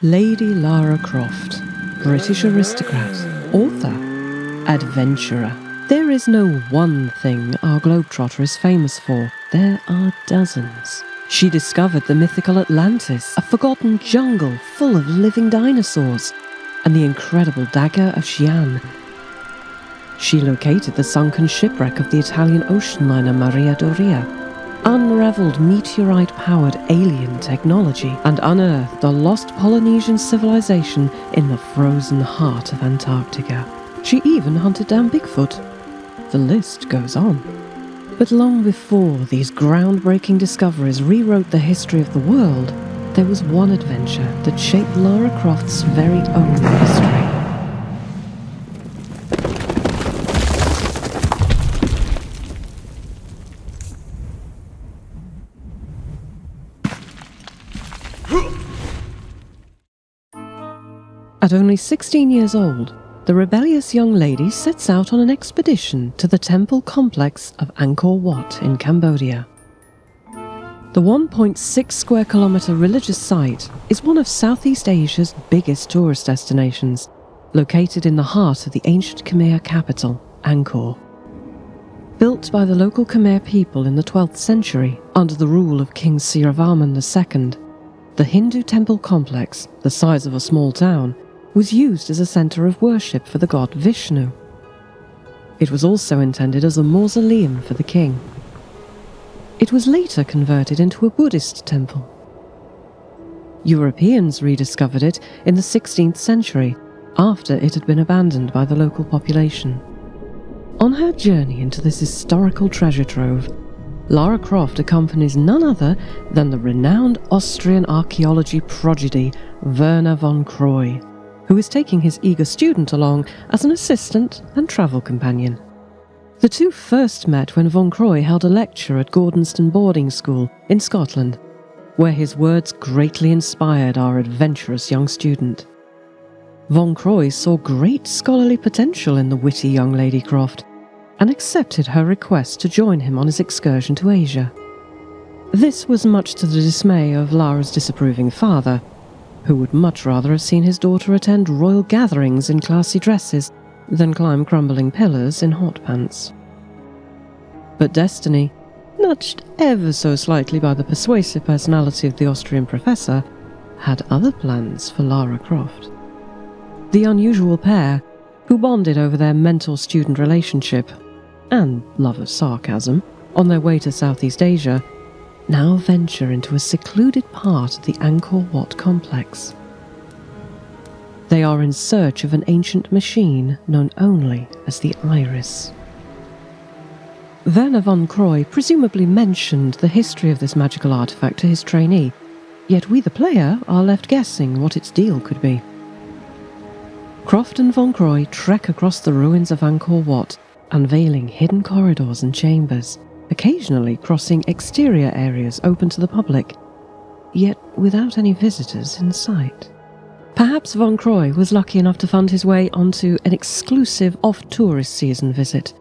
Lady Lara Croft, British aristocrat, author, adventurer. There is no one thing our globetrotter is famous for. There are dozens. She discovered the mythical Atlantis, a forgotten jungle full of living dinosaurs, and the incredible dagger of Xi'an. She located the sunken shipwreck of the Italian ocean liner Maria Doria, unraveled meteorite-powered alien technology, and unearthed a lost Polynesian civilization in the frozen heart of Antarctica. She even hunted down Bigfoot. The list goes on. But long before these groundbreaking discoveries rewrote the history of the world, there was one adventure that shaped Lara Croft's very own history. At only 16 years old, the rebellious young lady sets out on an expedition to the temple complex of Angkor Wat in Cambodia. The 1.6 square kilometre religious site is one of Southeast Asia's biggest tourist destinations, located in the heart of the ancient Khmer capital, Angkor. Built by the local Khmer people in the 12th century under the rule of King Siravarman II, the Hindu temple complex, the size of a small town, was used as a centre of worship for the god Vishnu. It was also intended as a mausoleum for the king. It was later converted into a Buddhist temple. Europeans rediscovered it in the 16th century, after it had been abandoned by the local population. On her journey into this historical treasure trove, Lara Croft accompanies none other than the renowned Austrian archaeology prodigy Werner von Croy, who is taking his eager student along as an assistant and travel companion. The two first met when von Croy held a lecture at Gordonston Boarding School in Scotland, where his words greatly inspired our adventurous young student. Von Croy saw great scholarly potential in the witty young Lady Croft, and accepted her request to join him on his excursion to Asia. This was much to the dismay of Lara's disapproving father, who would much rather have seen his daughter attend royal gatherings in classy dresses than climb crumbling pillars in hot pants. But destiny, nudged ever so slightly by the persuasive personality of the Austrian professor, had other plans for Lara Croft. The unusual pair, who bonded over their mentor-student relationship and love of sarcasm on their way to Southeast Asia, now venture into a secluded part of the Angkor Wat complex. They are in search of an ancient machine known only as the Iris. Werner von Croy presumably mentioned the history of this magical artifact to his trainee, yet we the player are left guessing what its deal could be. Croft and von Croy trek across the ruins of Angkor Wat, unveiling hidden corridors and chambers, occasionally crossing exterior areas open to the public, yet without any visitors in sight. Perhaps von Croy was lucky enough to fund his way onto an exclusive off-tourist season visit.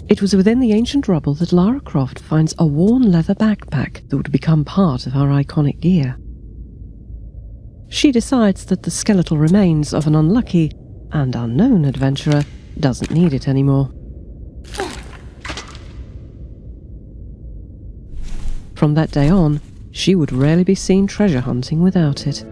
It was within the ancient rubble that Lara Croft finds a worn leather backpack that would become part of her iconic gear. She decides that the skeletal remains of an unlucky and unknown adventurer doesn't need it anymore. From that day on, she would rarely be seen treasure hunting without it.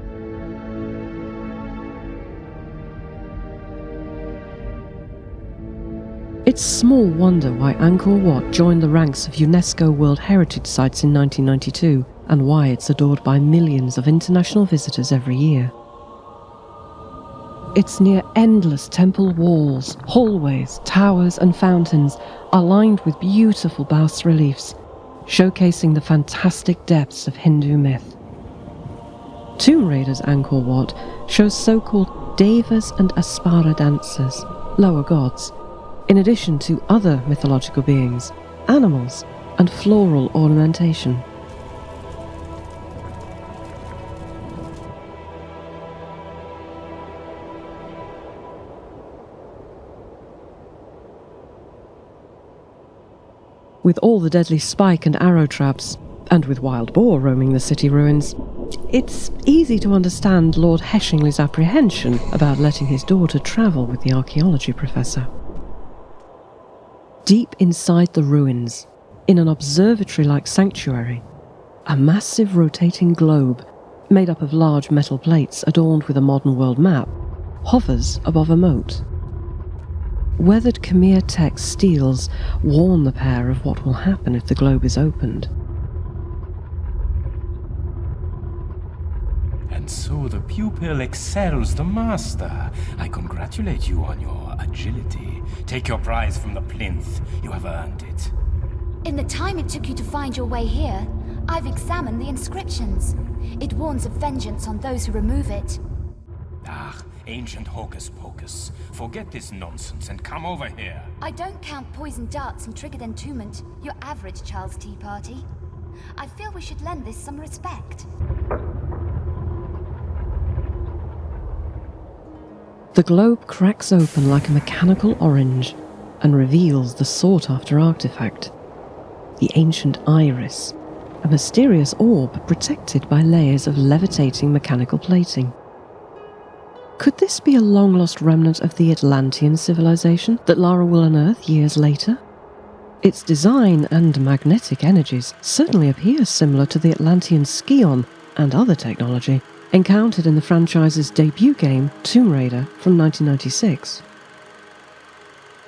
It's small wonder why Angkor Wat joined the ranks of UNESCO World Heritage Sites in 1992, and why it's adored by millions of international visitors every year. Its near endless temple walls, hallways, towers and fountains are lined with beautiful bas-reliefs, showcasing the fantastic depths of Hindu myth. Tomb Raider's Angkor Wat shows so-called Devas and Aspara dancers, lower gods, in addition to other mythological beings, animals, and floral ornamentation. With all the deadly spike and arrow traps, and with wild boar roaming the city ruins, it's easy to understand Lord Heshingley's apprehension about letting his daughter travel with the archaeology professor. Deep inside the ruins, in an observatory-like sanctuary, a massive rotating globe, made up of large metal plates adorned with a modern world map, hovers above a moat. Weathered Khmer text steels warn the pair of what will happen if the globe is opened. And so the pupil excels the master. I congratulate you on your agility. Take your prize from the plinth. You have earned it. In the time it took you to find your way here, I've examined the inscriptions. It warns of vengeance on those who remove it. Ah, ancient hocus-pocus. Forget this nonsense and come over here. I don't count poisoned darts and triggered entombment, your average child's tea party. I feel we should lend this some respect. The globe cracks open like a mechanical orange and reveals the sought-after artifact, the ancient iris, a mysterious orb protected by layers of levitating mechanical plating. Could this be a long-lost remnant of the Atlantean civilization that Lara will unearth years later? Its design and magnetic energies certainly appear similar to the Atlantean Scion and other technology encountered in the franchise's debut game, Tomb Raider, from 1996.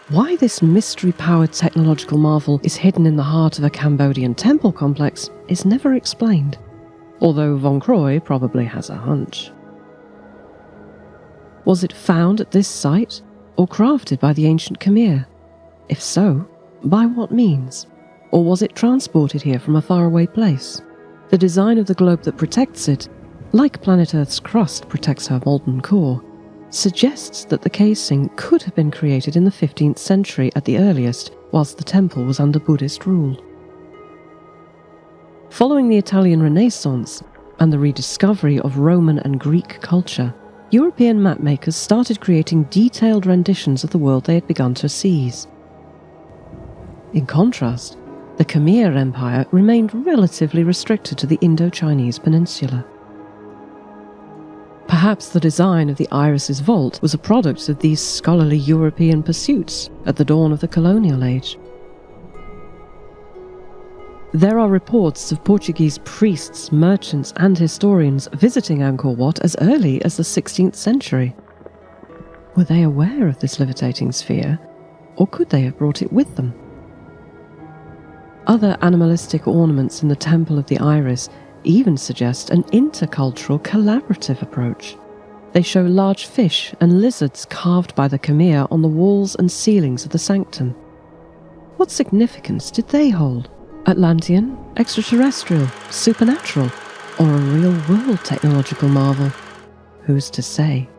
Why this mystery-powered technological marvel is hidden in the heart of a Cambodian temple complex is never explained, although Von Croy probably has a hunch. Was it found at this site, or crafted by the ancient Khmer? If so, by what means? Or was it transported here from a faraway place? The design of the globe that protects it, like planet Earth's crust protects her molten core, suggests that the casing could have been created in the 15th century at the earliest, whilst the temple was under Buddhist rule. Following the Italian Renaissance and the rediscovery of Roman and Greek culture, European mapmakers started creating detailed renditions of the world they had begun to seize. In contrast, the Khmer Empire remained relatively restricted to the Indo-Chinese peninsula. Perhaps the design of the Iris's vault was a product of these scholarly European pursuits at the dawn of the colonial age. There are reports of Portuguese priests, merchants, and historians visiting Angkor Wat as early as the 16th century. Were they aware of this levitating sphere, or could they have brought it with them? Other animalistic ornaments in the Temple of the Iris even suggest an intercultural collaborative approach. They show large fish and lizards carved by the Khmer on the walls and ceilings of the sanctum. What significance did they hold? Atlantean, extraterrestrial, supernatural, or a real-world technological marvel? Who's to say?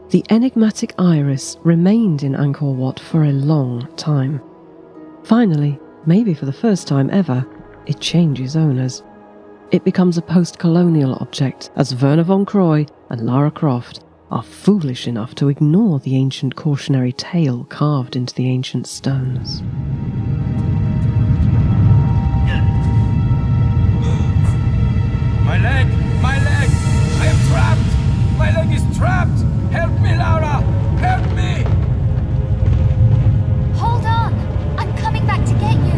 The enigmatic iris remained in Angkor Wat for a long time. Finally, maybe for the first time ever, it changes owners. It becomes a post-colonial object as Werner von Croy and Lara Croft are foolish enough to ignore the ancient cautionary tale carved into the ancient stones. My leg! My leg! I am trapped! My leg is trapped! Help me, Lara! Help me! Hold on! I'm coming back to get you!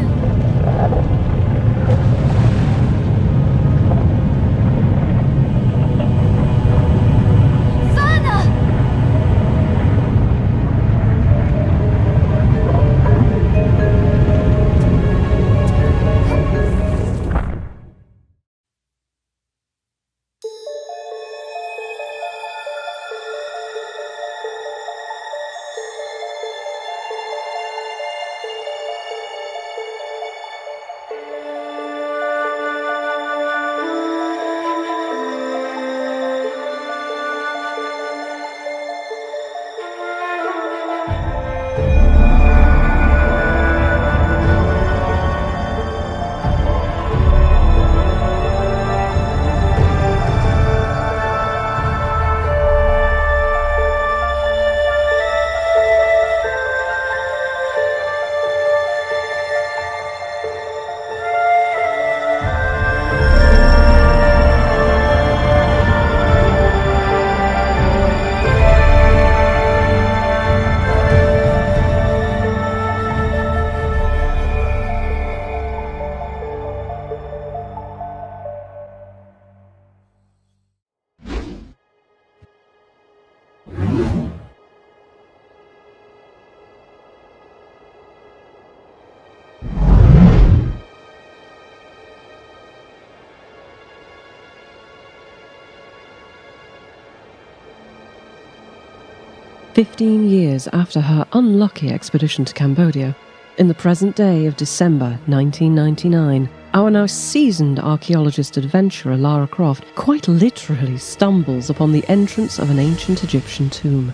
15 years after her unlucky expedition to Cambodia, in the present day of December 1999, our now seasoned archaeologist adventurer Lara Croft quite literally stumbles upon the entrance of an ancient Egyptian tomb.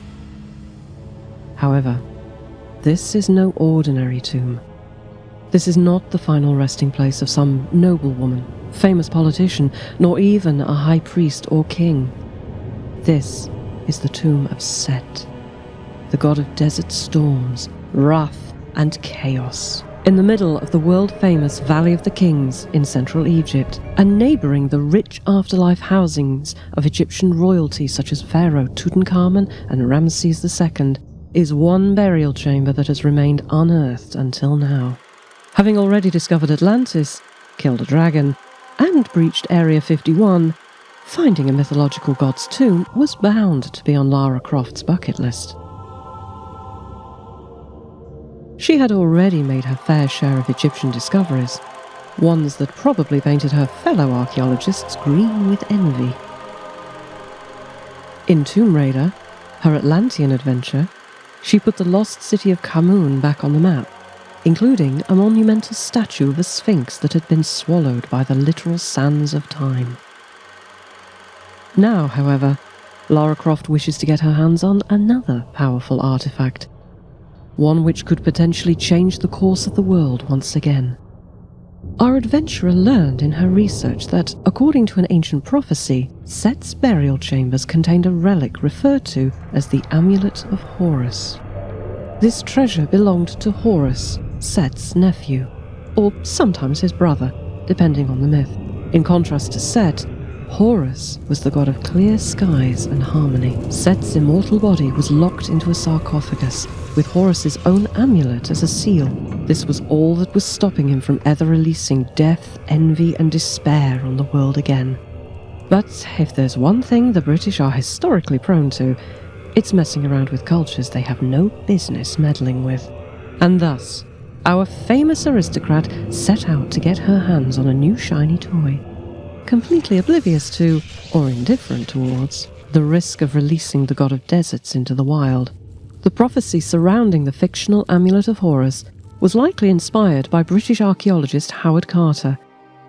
However, this is no ordinary tomb. This is not the final resting place of some noblewoman, famous politician, nor even a high priest or king. This is the tomb of Set, the god of desert storms, wrath, and chaos, in the middle of the world-famous Valley of the Kings in central Egypt, and neighbouring the rich afterlife housings of Egyptian royalty such as Pharaoh Tutankhamun and Ramses II, is one burial chamber that has remained unearthed until now. Having already discovered Atlantis, killed a dragon, and breached Area 51, finding a mythological god's tomb was bound to be on Lara Croft's bucket list. She had already made her fair share of Egyptian discoveries, ones that probably painted her fellow archaeologists green with envy. In Tomb Raider, her Atlantean adventure, she put the lost city of Khamun back on the map, including a monumental statue of a sphinx that had been swallowed by the literal sands of time. Now, however, Lara Croft wishes to get her hands on another powerful artifact, one which could potentially change the course of the world once again. Our adventurer learned in her research that, according to an ancient prophecy, Set's burial chambers contained a relic referred to as the Amulet of Horus. This treasure belonged to Horus, Set's nephew, or sometimes his brother, depending on the myth. In contrast to Set, Horus was the god of clear skies and harmony. Set's immortal body was locked into a sarcophagus, with Horus's own amulet as a seal. This was all that was stopping him from ever releasing death, envy, and despair on the world again. But if there's one thing the British are historically prone to, it's messing around with cultures they have no business meddling with. And thus, our famous aristocrat set out to get her hands on a new shiny toy, completely oblivious to, or indifferent towards, the risk of releasing the god of deserts into the wild. The prophecy surrounding the fictional Amulet of Horus was likely inspired by British archaeologist Howard Carter,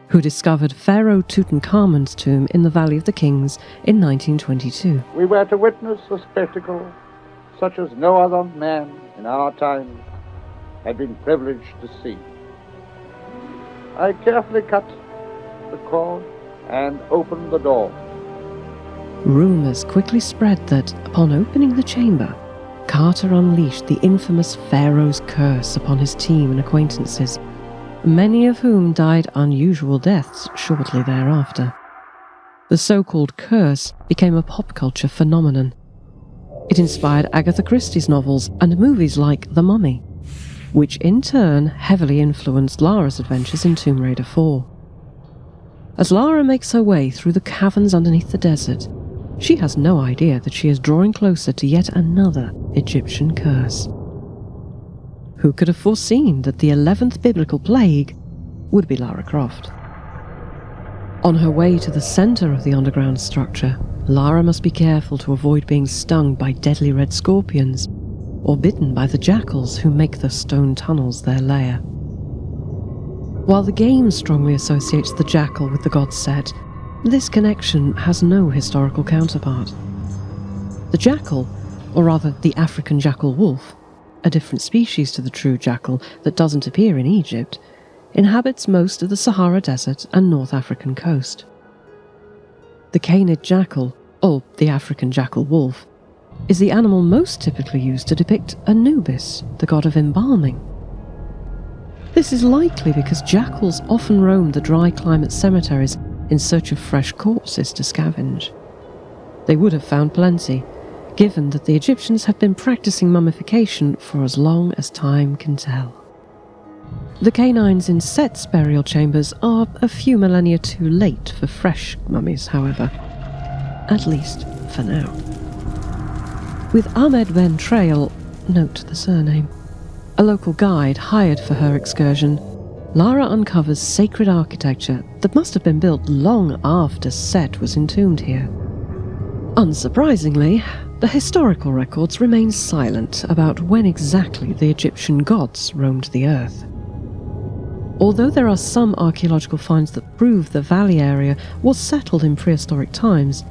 who discovered Pharaoh Tutankhamun's tomb in the Valley of the Kings in 1922. We were to witness a spectacle such as no other man in our time had been privileged to see. I carefully cut the cord and opened the door. Rumours quickly spread that, upon opening the chamber, Carter unleashed the infamous Pharaoh's curse upon his team and acquaintances, many of whom died unusual deaths shortly thereafter. The so-called curse became a pop culture phenomenon. It inspired Agatha Christie's novels and movies like The Mummy, which in turn heavily influenced Lara's adventures in Tomb Raider 4. As Lara makes her way through the caverns underneath the desert, she has no idea that she is drawing closer to yet another Egyptian curse. Who could have foreseen that the 11th biblical plague would be Lara Croft? On her way to the center of the underground structure, Lara must be careful to avoid being stung by deadly red scorpions or bitten by the jackals who make the stone tunnels their lair. While the game strongly associates the jackal with the god Set, this connection has no historical counterpart. The jackal, or rather the African jackal wolf, a different species to the true jackal that doesn't appear in Egypt, inhabits most of the Sahara Desert and North African coast. The canid jackal, or the African jackal wolf, is the animal most typically used to depict Anubis, the god of embalming. This is likely because jackals often roam the dry climate cemeteries in search of fresh corpses to scavenge. They would have found plenty, given that the Egyptians have been practicing mummification for as long as time can tell. The canines in Set's burial chambers are a few millennia too late for fresh mummies, however. At least for now. With Ahmed Ben Trail, note the surname, a local guide hired for her excursion, Lara uncovers sacred architecture that must have been built long after Set was entombed here. Unsurprisingly, the historical records remain silent about when exactly the Egyptian gods roamed the earth. Although there are some archaeological finds that prove the valley area was settled in prehistoric times,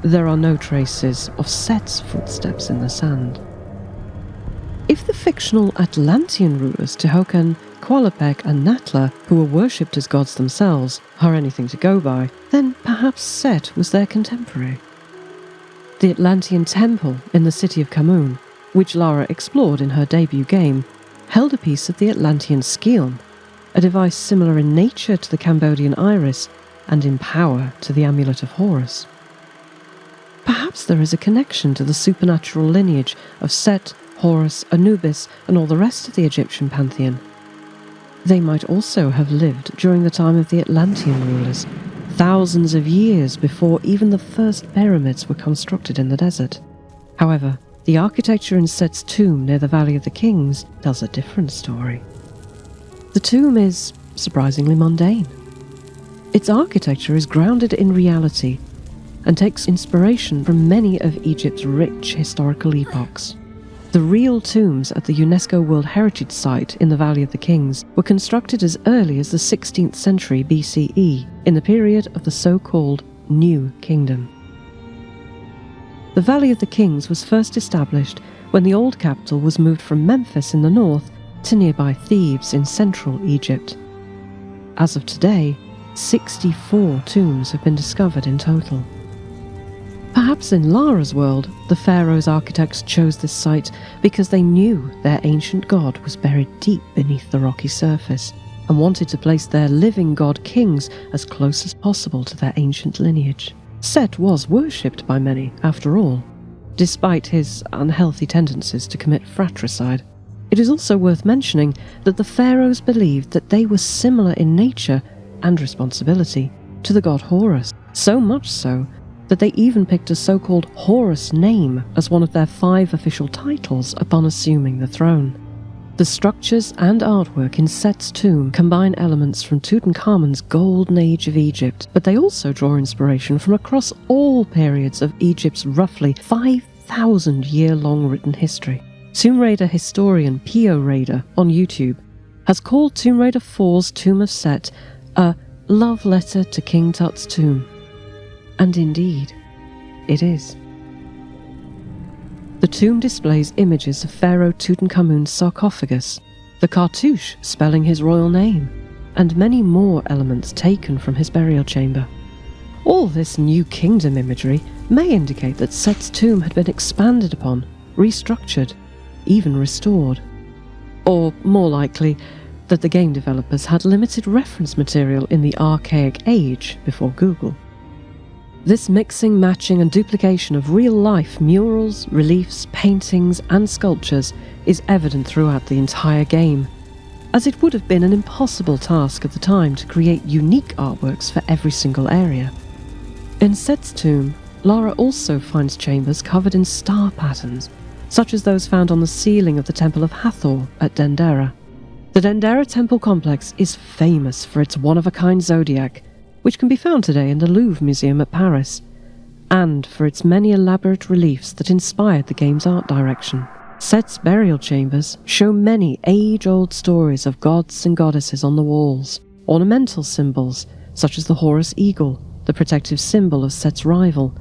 there are no traces of Set's footsteps in the sand. If the fictional Atlantean rulers Tehokan, Qualopec and Natla, who were worshipped as gods themselves, are anything to go by, then perhaps Set was their contemporary. The Atlantean temple in the city of Khamun, which Lara explored in her debut game, held a piece of the Atlantean scion, a device similar in nature to the Cambodian iris and in power to the Amulet of Horus. Perhaps there is a connection to the supernatural lineage of Set, Horus, Anubis, and all the rest of the Egyptian pantheon. They might also have lived during the time of the Atlantean rulers, thousands of years before even the first pyramids were constructed in the desert. However, the architecture in Set's tomb near the Valley of the Kings tells a different story. The tomb is surprisingly mundane. Its architecture is grounded in reality and takes inspiration from many of Egypt's rich historical epochs. The real tombs at the UNESCO World Heritage Site in the Valley of the Kings were constructed as early as the 16th century BCE, in the period of the so-called New Kingdom. The Valley of the Kings was first established when the old capital was moved from Memphis in the north to nearby Thebes in central Egypt. As of today, 64 tombs have been discovered in total. Perhaps in Lara's world, the pharaoh's architects chose this site because they knew their ancient god was buried deep beneath the rocky surface and wanted to place their living god kings as close as possible to their ancient lineage. Set was worshipped by many, after all, despite his unhealthy tendencies to commit fratricide. It is also worth mentioning that the pharaohs believed that they were similar in nature and responsibility to the god Horus, so much so that they even picked a so-called Horus name as one of their 5 official titles upon assuming the throne. The structures and artwork in Set's tomb combine elements from Tutankhamun's golden age of Egypt, but they also draw inspiration from across all periods of Egypt's roughly 5,000-year-long written history. Tomb Raider historian Pio Raider on YouTube has called Tomb Raider 4's Tomb of Set a love letter to King Tut's tomb. And indeed, it is. The tomb displays images of Pharaoh Tutankhamun's sarcophagus, the cartouche spelling his royal name, and many more elements taken from his burial chamber. All this New Kingdom imagery may indicate that Set's tomb had been expanded upon, restructured, even restored. Or, more likely, that the game developers had limited reference material in the archaic age before Google. This mixing, matching and duplication of real-life murals, reliefs, paintings and sculptures is evident throughout the entire game, as it would have been an impossible task at the time to create unique artworks for every single area. In Set's tomb, Lara also finds chambers covered in star patterns, such as those found on the ceiling of the Temple of Hathor at Dendera. The Dendera temple complex is famous for its one-of-a-kind zodiac, which can be found today in the Louvre Museum at Paris, and for its many elaborate reliefs that inspired the game's art direction. Set's burial chambers show many age-old stories of gods and goddesses on the walls, ornamental symbols such as the Horus eagle, the protective symbol of Set's rival,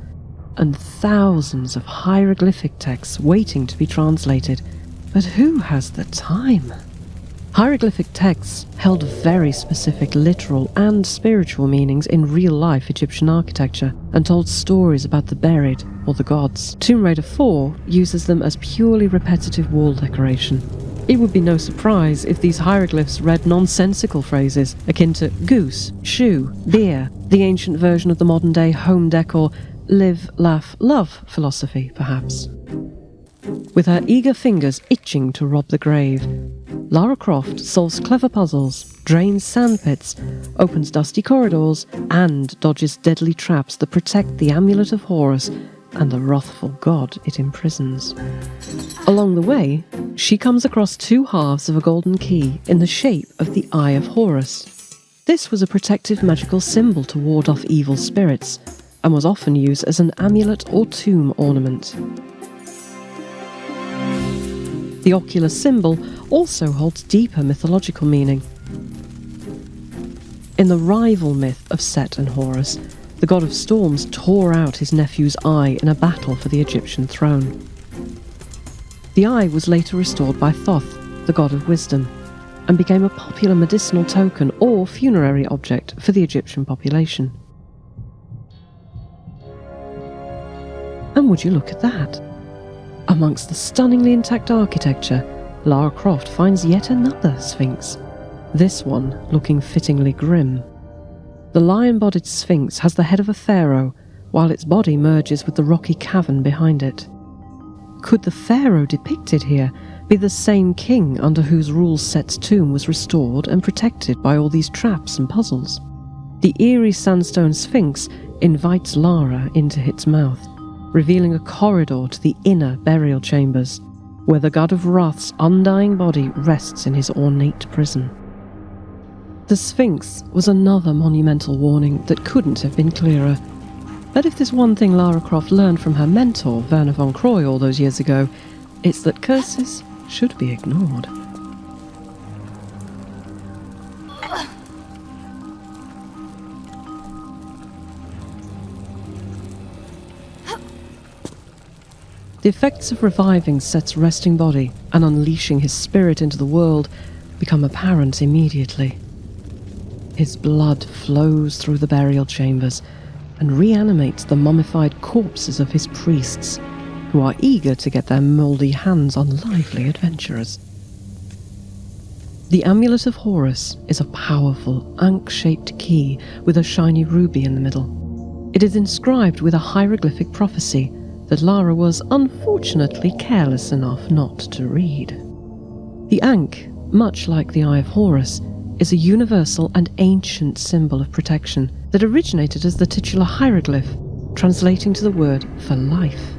and thousands of hieroglyphic texts waiting to be translated. But who has the time? Hieroglyphic texts held very specific literal and spiritual meanings in real-life Egyptian architecture and told stories about the buried or the gods. Tomb Raider 4 uses them as purely repetitive wall decoration. It would be no surprise if these hieroglyphs read nonsensical phrases akin to goose, shoe, beer, the ancient version of the modern-day home decor live, laugh, love philosophy, perhaps. With her eager fingers itching to rob the grave, Lara Croft solves clever puzzles, drains sandpits, opens dusty corridors, and dodges deadly traps that protect the Amulet of Horus and the wrathful god it imprisons. Along the way, she comes across 2 halves of a golden key in the shape of the Eye of Horus. This was a protective magical symbol to ward off evil spirits, and was often used as an amulet or tomb ornament. The ocular symbol also holds deeper mythological meaning. In the rival myth of Set and Horus, the god of storms tore out his nephew's eye in a battle for the Egyptian throne. The eye was later restored by Thoth, the god of wisdom, and became a popular medicinal token or funerary object for the Egyptian population. And would you look at that? Amongst the stunningly intact architecture, Lara Croft finds yet another Sphinx, this one looking fittingly grim. The lion-bodied Sphinx has the head of a pharaoh, while its body merges with the rocky cavern behind it. Could the pharaoh depicted here be the same king under whose rule Set's tomb was restored and protected by all these traps and puzzles? The eerie sandstone Sphinx invites Lara into its mouth, revealing a corridor to the inner burial chambers, where the god of Wrath's undying body rests in his ornate prison. The Sphinx was another monumental warning that couldn't have been clearer. But if there's one thing Lara Croft learned from her mentor, Werner von Croy, all those years ago, it's that curses should be ignored. The effects of reviving Set's resting body and unleashing his spirit into the world become apparent immediately. His blood flows through the burial chambers and reanimates the mummified corpses of his priests, who are eager to get their mouldy hands on lively adventurers. The Amulet of Horus is a powerful, ankh-shaped key with a shiny ruby in the middle. It is inscribed with a hieroglyphic prophecy that Lara was unfortunately careless enough not to read. The ankh, much like the Eye of Horus, is a universal and ancient symbol of protection that originated as the titular hieroglyph, translating to the word for life.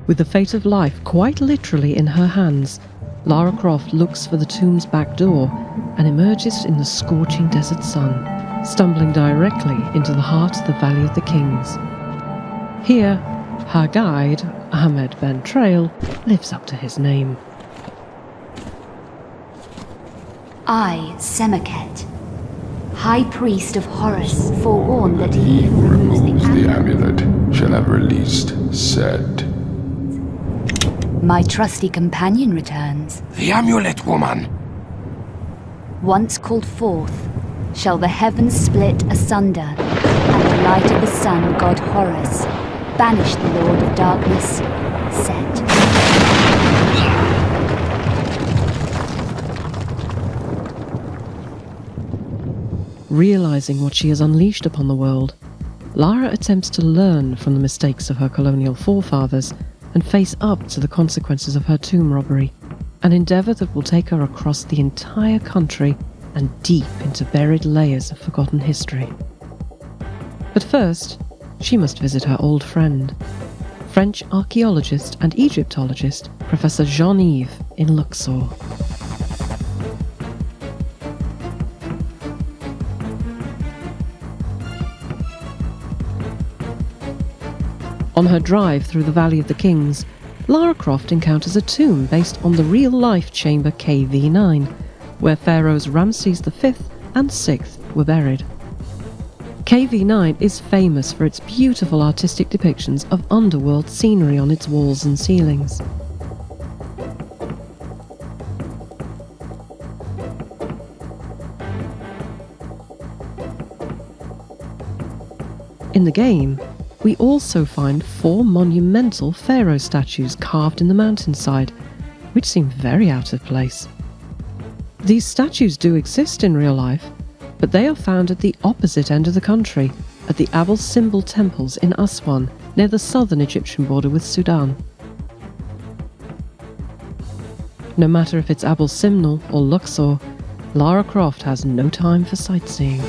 With the fate of life quite literally in her hands, Lara Croft looks for the tomb's back door and emerges in the scorching desert sun, stumbling directly into the heart of the Valley of the Kings. Here, her guide, Ahmed Ben Trail, lives up to his name. I, Semoket, High Priest of Horus, forewarn that he who removes the amulet shall have released Set. My trusty companion returns. The amulet, woman! Once called forth, shall the heavens split asunder, and the light of the sun, god Horus, banish the Lord of Darkness, Set. Realizing what she has unleashed upon the world, Lara attempts to learn from the mistakes of her colonial forefathers and face up to the consequences of her tomb robbery, an endeavour that will take her across the entire country and deep into buried layers of forgotten history. But first, she must visit her old friend, French archaeologist and Egyptologist Professor Jean-Yves in Luxor. On her drive through the Valley of the Kings, Lara Croft encounters a tomb based on the real-life chamber KV9, where pharaohs Ramses V and VI were buried. KV9 is famous for its beautiful artistic depictions of underworld scenery on its walls and ceilings. In the game, we also find 4 monumental pharaoh statues carved in the mountainside, which seem very out of place. These statues do exist in real life, but they are found at the opposite end of the country, at the Abel Simbel temples in Aswan, near the southern Egyptian border with Sudan. No matter if it's Abel Simnel or Luxor, Lara Croft has no time for sightseeing.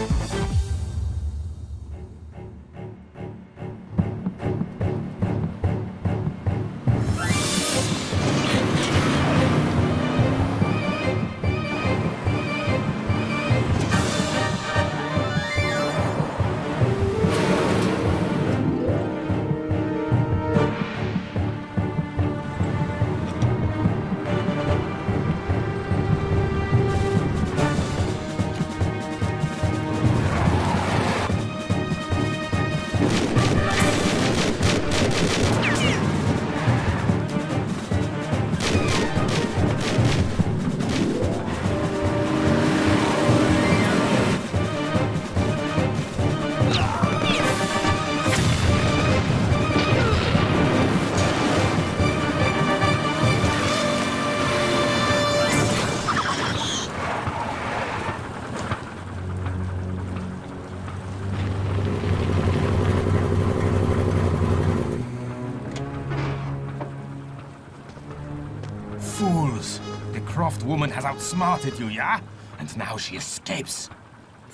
woman has outsmarted you, yeah? And now she escapes.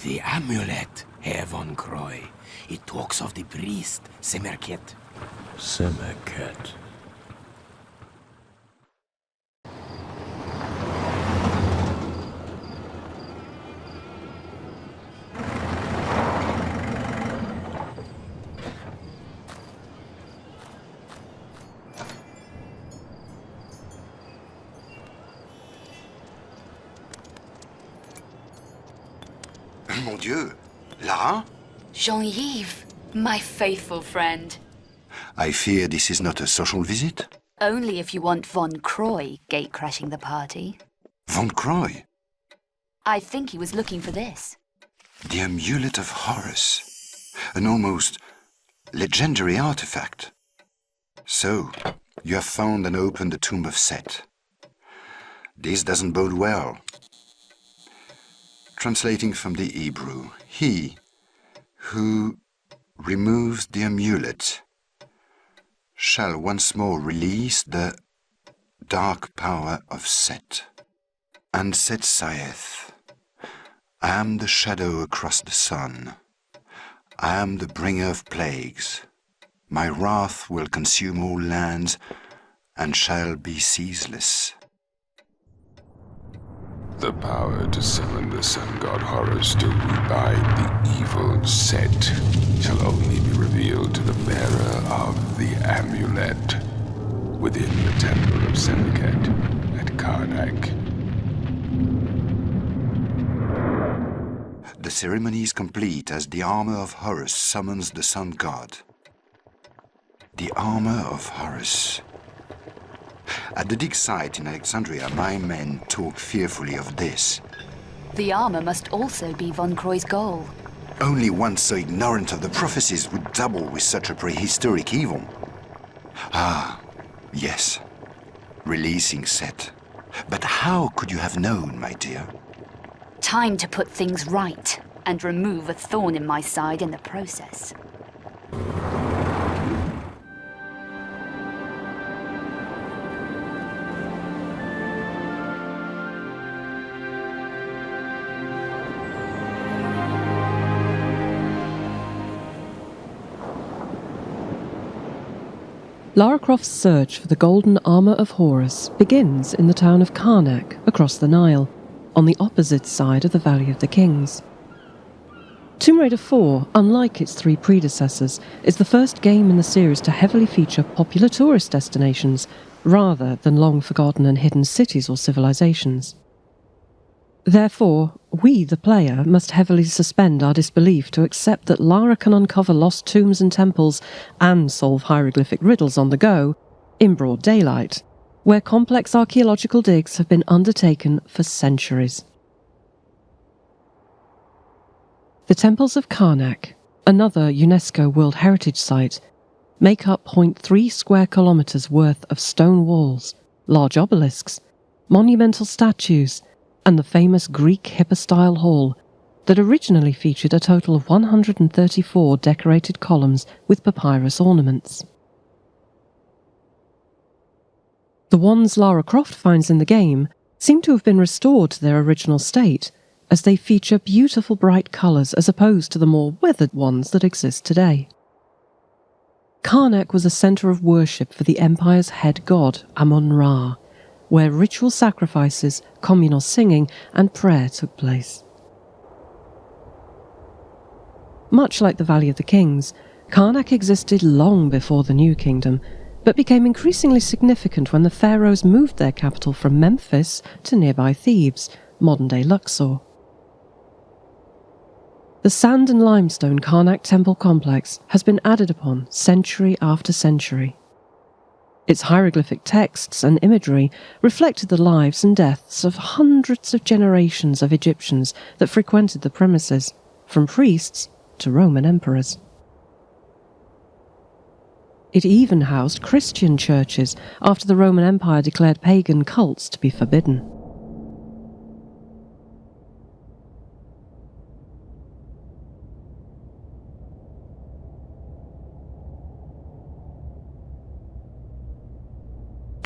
The amulet, Herr von Croy. It talks of the priest, Semerket. Semerket. Mon Dieu, Lara? Jean-Yves, my faithful friend. I fear this is not a social visit. Only if you want Von Croy gate-crashing the party. Von Croy? I think he was looking for this. The Amulet of Horus. An almost legendary artifact. So, you have found and opened the tomb of Set. This doesn't bode well. Translating from the Hebrew, he who removes the amulet shall once more release the dark power of Set. And Set saith, I am the shadow across the sun. I am the bringer of plagues. My wrath will consume all lands and shall be ceaseless. The power to summon the sun god Horus to rebind the evil Set shall only be revealed to the bearer of the amulet within the temple of Semerket at Karnak. The ceremony is complete as the armor of Horus summons the sun god. The armor of Horus. At the dig site in Alexandria, my men talk fearfully of this. The armor must also be Von Croy's goal. Only one so ignorant of the prophecies would dabble with such a prehistoric evil. Ah, yes. Releasing Set. But how could you have known, my dear? Time to put things right and remove a thorn in my side in the process. Lara Croft's search for the golden armour of Horus begins in the town of Karnak, across the Nile, on the opposite side of the Valley of the Kings. Tomb Raider 4, unlike its three predecessors, is the first game in the series to heavily feature popular tourist destinations, rather than long-forgotten and hidden cities or civilizations. Therefore, we, the player, must heavily suspend our disbelief to accept that Lara can uncover lost tombs and temples and solve hieroglyphic riddles on the go in broad daylight, where complex archaeological digs have been undertaken for centuries. The temples of Karnak, another UNESCO World Heritage Site, make up 0.3 square kilometres worth of stone walls, large obelisks, monumental statues, and the famous Greek hypostyle hall that originally featured a total of 134 decorated columns with papyrus ornaments. The ones Lara Croft finds in the game seem to have been restored to their original state, as they feature beautiful bright colours as opposed to the more weathered ones that exist today. Karnak was a centre of worship for the empire's head god, Amun-Ra, where ritual sacrifices, communal singing, and prayer took place. Much like the Valley of the Kings, Karnak existed long before the New Kingdom, but became increasingly significant when the pharaohs moved their capital from Memphis to nearby Thebes, modern-day Luxor. The sand and limestone Karnak temple complex has been added upon century after century. Its hieroglyphic texts and imagery reflected the lives and deaths of hundreds of generations of Egyptians that frequented the premises, from priests to Roman emperors. It even housed Christian churches after the Roman Empire declared pagan cults to be forbidden.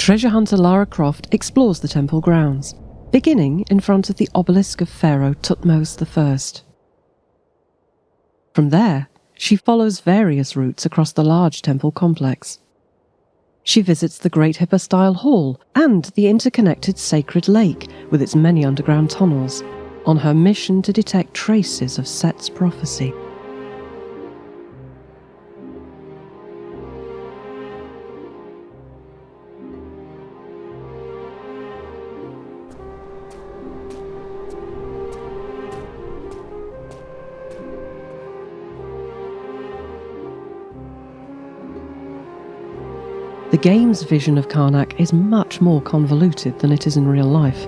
Treasure hunter Lara Croft explores the temple grounds, beginning in front of the obelisk of Pharaoh Thutmose I. From there, she follows various routes across the large temple complex. She visits the Great Hypostyle Hall and the interconnected Sacred Lake with its many underground tunnels, on her mission to detect traces of Set's prophecy. The game's vision of Karnak is much more convoluted than it is in real life.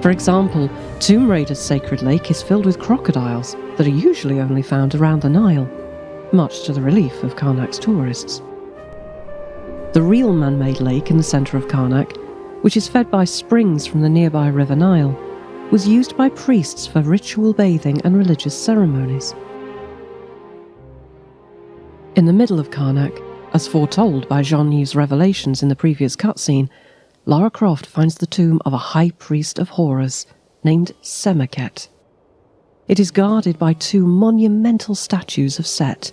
For example, Tomb Raider's Sacred Lake is filled with crocodiles that are usually only found around the Nile, much to the relief of Karnak's tourists. The real man-made lake in the centre of Karnak, which is fed by springs from the nearby River Nile, was used by priests for ritual bathing and religious ceremonies. In the middle of Karnak, as foretold by Jean-Yves' revelations in the previous cutscene, Lara Croft finds the tomb of a high priest of Horus named Semakhet. It is guarded by two monumental statues of Set,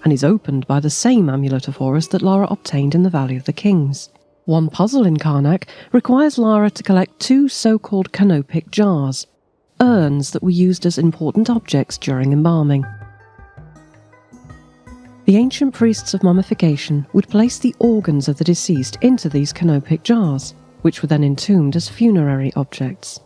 and is opened by the same Amulet of Horus that Lara obtained in the Valley of the Kings. One puzzle in Karnak requires Lara to collect two so-called canopic jars, urns that were used as important objects during embalming. The ancient priests of mummification would place the organs of the deceased into these canopic jars, which were then entombed as funerary objects.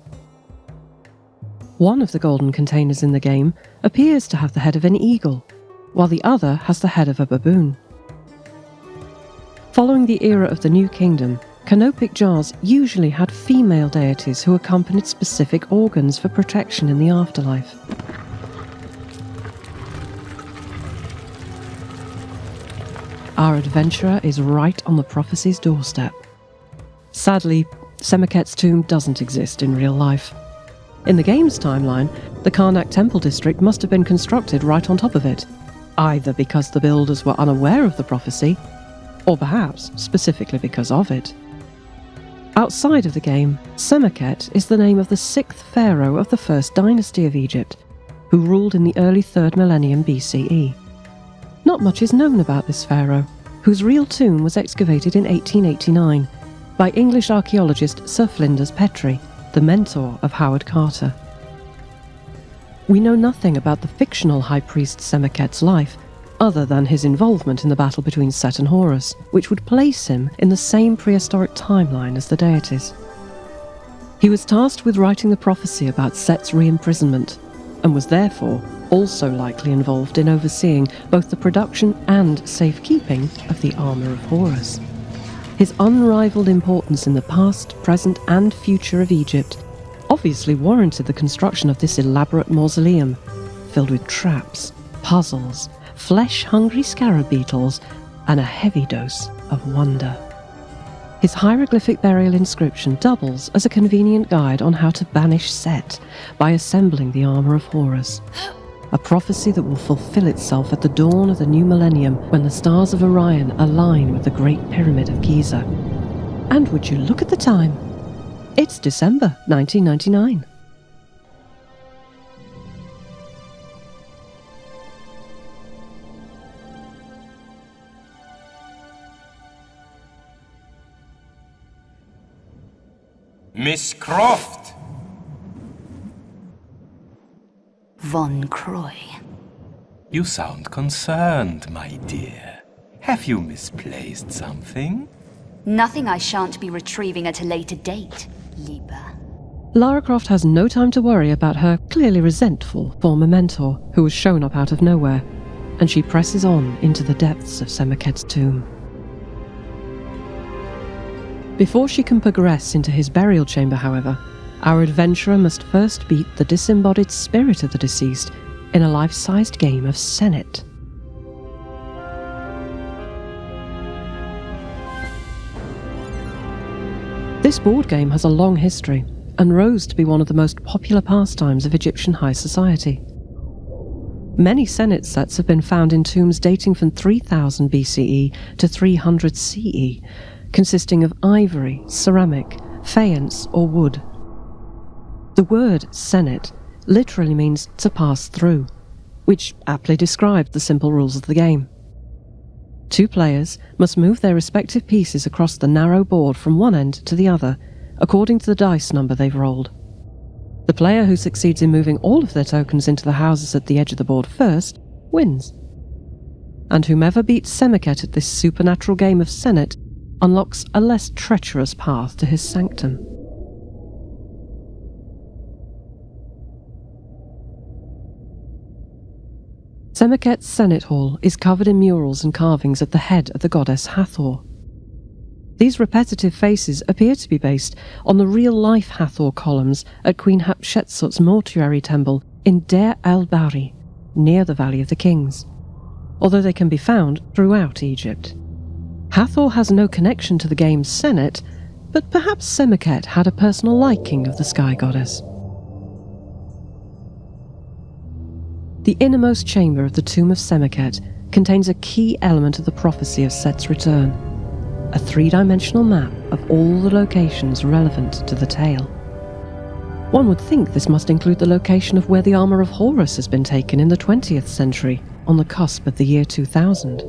One of the golden containers in the game appears to have the head of an eagle, while the other has the head of a baboon. Following the era of the New Kingdom, canopic jars usually had female deities who accompanied specific organs for protection in the afterlife. Our adventurer is right on the prophecy's doorstep. Sadly, Semakhet's tomb doesn't exist in real life. In the game's timeline, the Karnak Temple District must have been constructed right on top of it, either because the builders were unaware of the prophecy, or perhaps specifically because of it. Outside of the game, Semakhet is the name of the 6th pharaoh of the first dynasty of Egypt, who ruled in the early 3rd millennium BCE. Not much is known about this pharaoh, whose real tomb was excavated in 1889 by English archaeologist Sir Flinders Petrie, the mentor of Howard Carter. We know nothing about the fictional high priest Semakhet's life, other than his involvement in the battle between Set and Horus, which would place him in the same prehistoric timeline as the deities. He was tasked with writing the prophecy about Set's re-imprisonment, and was therefore also likely involved in overseeing both the production and safekeeping of the armour of Horus. His unrivalled importance in the past, present and future of Egypt obviously warranted the construction of this elaborate mausoleum, filled with traps, puzzles, flesh-hungry scarab beetles, and a heavy dose of wonder. His hieroglyphic burial inscription doubles as a convenient guide on how to banish Set by assembling the armour of Horus, a prophecy that will fulfill itself at the dawn of the new millennium when the stars of Orion align with the Great Pyramid of Giza. And would you look at the time? It's December 1999. Miss Croft! Von Croy. You sound concerned, my dear. Have you misplaced something? Nothing I shan't be retrieving at a later date, Lieber. Lara Croft has no time to worry about her clearly resentful former mentor, who has shown up out of nowhere, and she presses on into the depths of Semakhet's tomb. Before she can progress into his burial chamber, however, our adventurer must first beat the disembodied spirit of the deceased in a life-sized game of Senet. This board game has a long history and rose to be one of the most popular pastimes of Egyptian high society. Many Senet sets have been found in tombs dating from 3000 BCE to 300 CE, consisting of ivory, ceramic, faience or wood. The word Senate literally means to pass through, which aptly describes the simple rules of the game. 2 players must move their respective pieces across the narrow board from one end to the other, according to the dice number they've rolled. The player who succeeds in moving all of their tokens into the houses at the edge of the board first wins. And whomever beats Semiket at this supernatural game of Senate unlocks a less treacherous path to his sanctum. Semiket's Senate Hall is covered in murals and carvings of the head of the goddess Hathor. These repetitive faces appear to be based on the real-life Hathor columns at Queen Hatshepsut's mortuary temple in Deir el-Bahri, near the Valley of the Kings, although they can be found throughout Egypt. Hathor has no connection to the game's Senate, but perhaps Semiket had a personal liking of the sky goddess. The innermost chamber of the tomb of Semiket contains a key element of the prophecy of Set's return, a 3-dimensional map of all the locations relevant to the tale. One would think this must include the location of where the armour of Horus has been taken in the 20th century, on the cusp of the year 2000.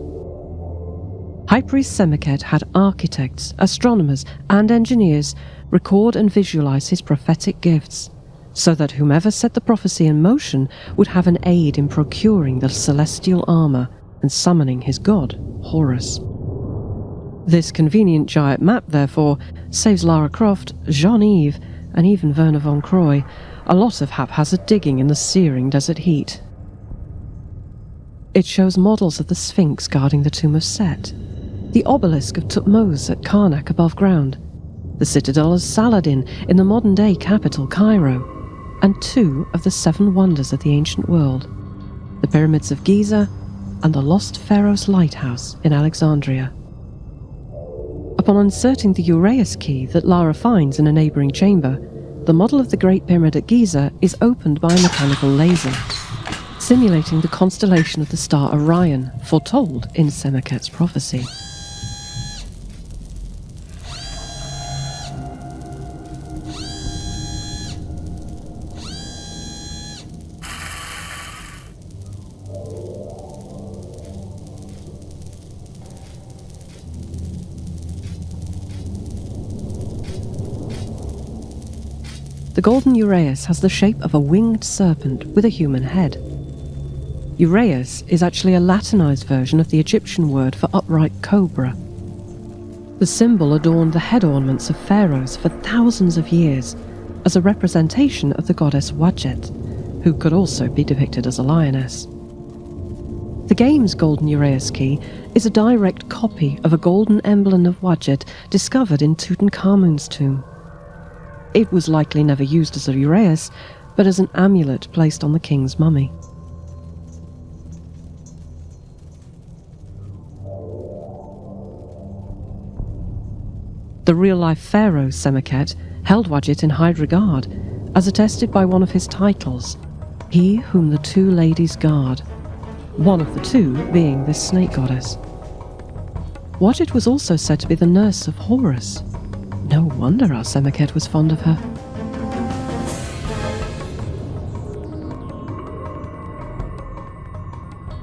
High Priest Semiket had architects, astronomers, and engineers record and visualize his prophetic gifts, so that whomever set the prophecy in motion would have an aid in procuring the celestial armour and summoning his god, Horus. This convenient giant map, therefore, saves Lara Croft, Jean-Yves, and even Werner von Croy a lot of haphazard digging in the searing desert heat. It shows models of the Sphinx guarding the tomb of Set, the obelisk of Thutmose at Karnak above ground, the citadel of Saladin in the modern-day capital Cairo, and 2 of the 7 wonders of the ancient world, the pyramids of Giza and the lost Pharaoh's lighthouse in Alexandria. Upon inserting the Uraeus key that Lara finds in a neighbouring chamber, the model of the Great Pyramid at Giza is opened by a mechanical laser, simulating the constellation of the star Orion, foretold in Semiket's prophecy. The golden Uraeus has the shape of a winged serpent with a human head. Uraeus is actually a Latinized version of the Egyptian word for upright cobra. The symbol adorned the head ornaments of pharaohs for thousands of years as a representation of the goddess Wadjet, who could also be depicted as a lioness. The game's golden Uraeus key is a direct copy of a golden emblem of Wadjet discovered in Tutankhamun's tomb. It was likely never used as a Uraeus, but as an amulet placed on the king's mummy. The real-life pharaoh Semiket held Wadjet in high regard, as attested by one of his titles, He Whom the Two Ladies Guard, one of the 2 being this snake goddess. Wadjet was also said to be the nurse of Horus. No wonder our Semiket was fond of her.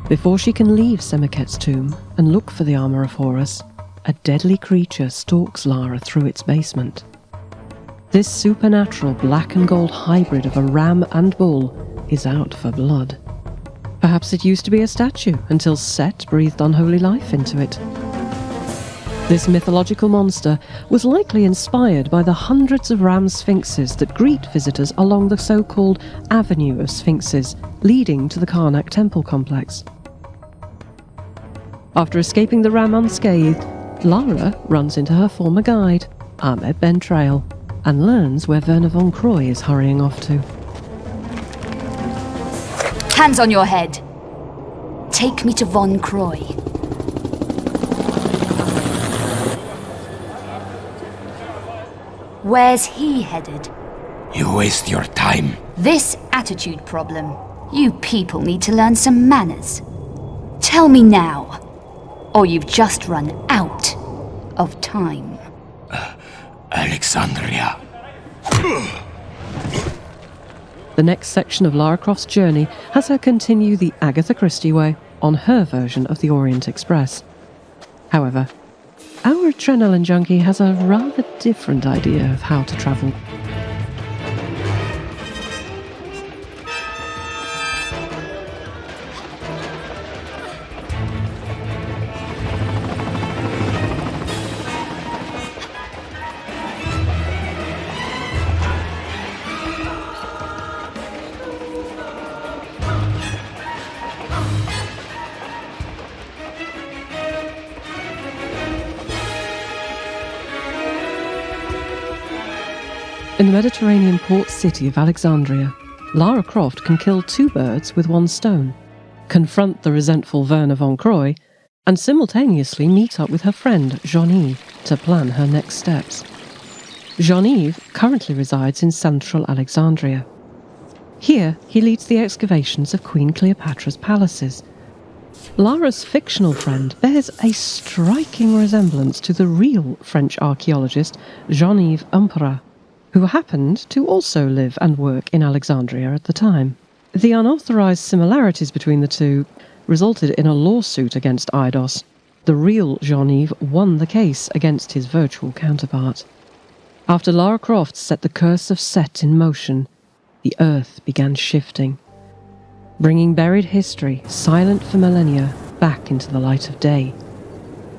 Before she can leave Semiket's tomb and look for the armour of Horus, a deadly creature stalks Lara through its basement. This supernatural black and gold hybrid of a ram and bull is out for blood. Perhaps it used to be a statue until Set breathed unholy life into it. This mythological monster was likely inspired by the hundreds of ram sphinxes that greet visitors along the so-called Avenue of Sphinxes leading to the Karnak temple complex. After escaping the ram unscathed, Lara runs into her former guide, Ahmed Ben Trail, and learns where Werner von Croy is hurrying off to. Hands on your head. Take me to von Croy. Where's he headed? You waste your time. This attitude problem. You people need to learn some manners. Tell me now, or you've just run out of time. Alexandria. The next section of Lara Croft's journey has her continue the Agatha Christie way on her version of the Orient Express. However, our adrenaline junkie has a rather different idea of how to travel. In the Mediterranean port city of Alexandria, Lara Croft can kill 2 birds with 1 stone, confront the resentful Werner von Croy, and simultaneously meet up with her friend Jean-Yves to plan her next steps. Jean-Yves currently resides in central Alexandria. Here, he leads the excavations of Queen Cleopatra's palaces. Lara's fictional friend bears a striking resemblance to the real French archaeologist Jean-Yves Humperet, who happened to also live and work in Alexandria at the time. The unauthorized similarities between the two resulted in a lawsuit against Eidos. The real Jean-Yves won the case against his virtual counterpart. After Lara Croft set the curse of Set in motion, the earth began shifting, bringing buried history, silent for millennia, back into the light of day.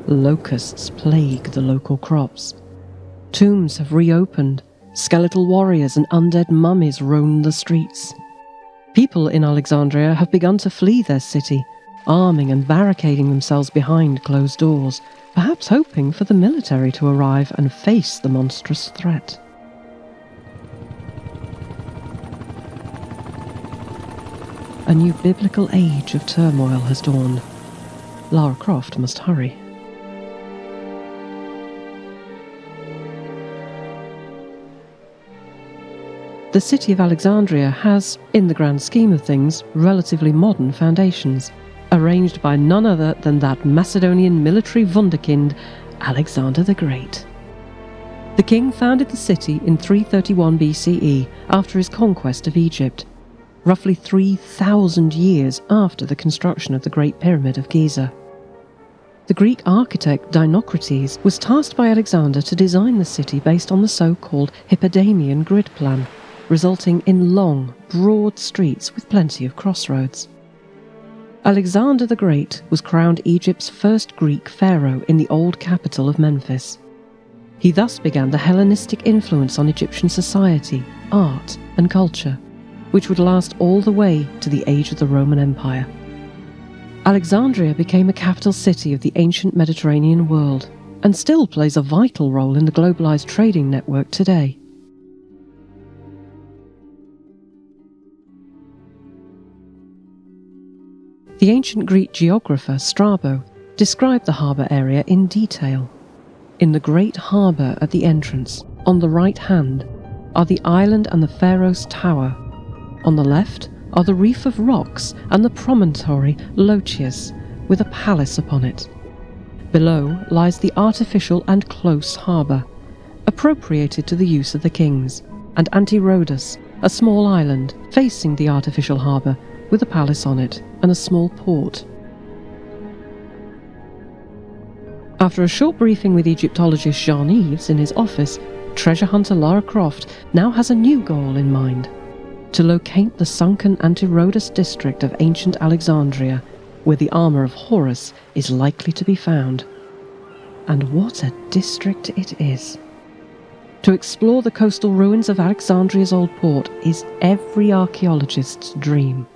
Locusts plague the local crops. Tombs have reopened. Skeletal warriors and undead mummies roam the streets. People in Alexandria have begun to flee their city, arming and barricading themselves behind closed doors, perhaps hoping for the military to arrive and face the monstrous threat. A new biblical age of turmoil has dawned. Lara Croft must hurry. The city of Alexandria has, in the grand scheme of things, relatively modern foundations, arranged by none other than that Macedonian military wunderkind, Alexander the Great. The king founded the city in 331 BCE after his conquest of Egypt, roughly 3,000 years after the construction of the Great Pyramid of Giza. The Greek architect Dinocrates was tasked by Alexander to design the city based on the so-called Hippodamian grid plan, resulting in long, broad streets with plenty of crossroads. Alexander the Great was crowned Egypt's first Greek pharaoh in the old capital of Memphis. He thus began the Hellenistic influence on Egyptian society, art, and culture, which would last all the way to the age of the Roman Empire. Alexandria became a capital city of the ancient Mediterranean world, and still plays a vital role in the globalized trading network today. The ancient Greek geographer Strabo described the harbour area in detail. In the great harbour at the entrance, on the right hand, are the island and the Pharaoh's tower. On the left are the reef of rocks and the promontory Lochias, with a palace upon it. Below lies the artificial and close harbour, appropriated to the use of the kings, and Antirrhodus, a small island facing the artificial harbour, with a palace on it and a small port. After a short briefing with Egyptologist Jean-Yves in his office, treasure hunter Lara Croft now has a new goal in mind: to locate the sunken Antirrhodus district of ancient Alexandria, where the armour of Horus is likely to be found. And what a district it is! To explore the coastal ruins of Alexandria's old port is every archaeologist's dream.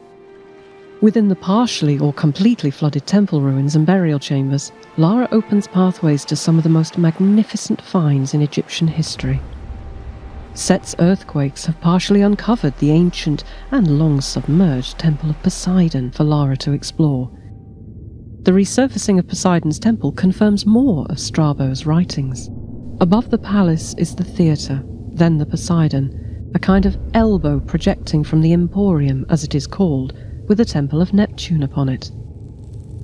Within the partially or completely flooded temple ruins and burial chambers, Lara opens pathways to some of the most magnificent finds in Egyptian history. Set's earthquakes have partially uncovered the ancient and long-submerged Temple of Poseidon for Lara to explore. The resurfacing of Poseidon's temple confirms more of Strabo's writings. Above the palace is the theatre, then the Poseidon, a kind of elbow projecting from the Emporium, as it is called, with a temple of Neptune upon it.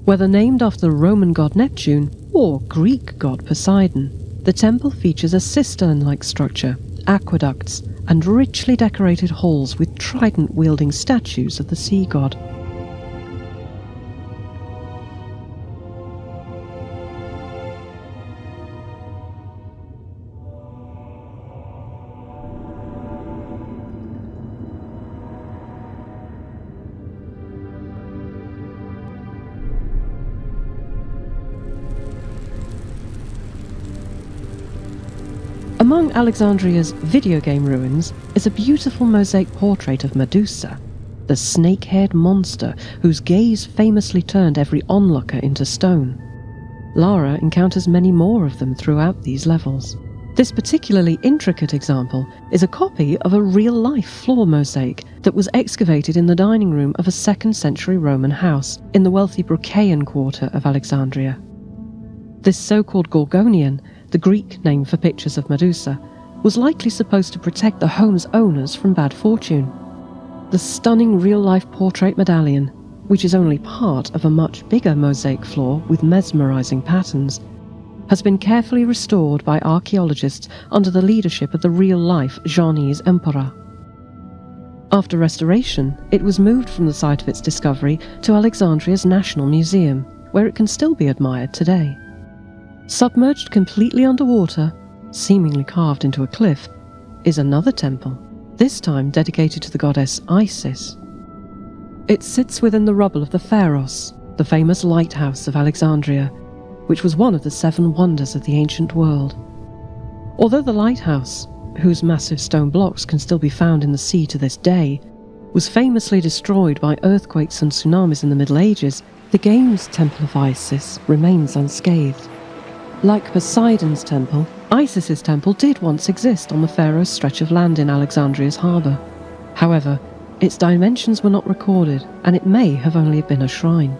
Whether named after the Roman god Neptune or Greek god Poseidon, the temple features a cistern-like structure, aqueducts, and richly decorated halls with trident-wielding statues of the sea god. Among Alexandria's video game ruins is a beautiful mosaic portrait of Medusa, the snake-haired monster whose gaze famously turned every onlooker into stone. Lara encounters many more of them throughout these levels. This particularly intricate example is a copy of a real-life floor mosaic that was excavated in the dining room of a 2nd century Roman house in the wealthy Brucheian quarter of Alexandria. This so-called Gorgonian, the Greek name for pictures of Medusa, was likely supposed to protect the home's owners from bad fortune. The stunning real-life portrait medallion, which is only part of a much bigger mosaic floor with mesmerizing patterns, has been carefully restored by archaeologists under the leadership of the real-life Johnese emperor. After restoration, it was moved from the site of its discovery to Alexandria's National Museum, where it can still be admired today. Submerged completely underwater, seemingly carved into a cliff, is another temple, this time dedicated to the goddess Isis. It sits within the rubble of the Pharos, the famous lighthouse of Alexandria, which was one of the 7 wonders of the ancient world. Although the lighthouse, whose massive stone blocks can still be found in the sea to this day, was famously destroyed by earthquakes and tsunamis in the Middle Ages, the game's Temple of Isis remains unscathed. Like Poseidon's temple, Isis's temple did once exist on the Pharos stretch of land in Alexandria's harbour. However, its dimensions were not recorded, and it may have only been a shrine.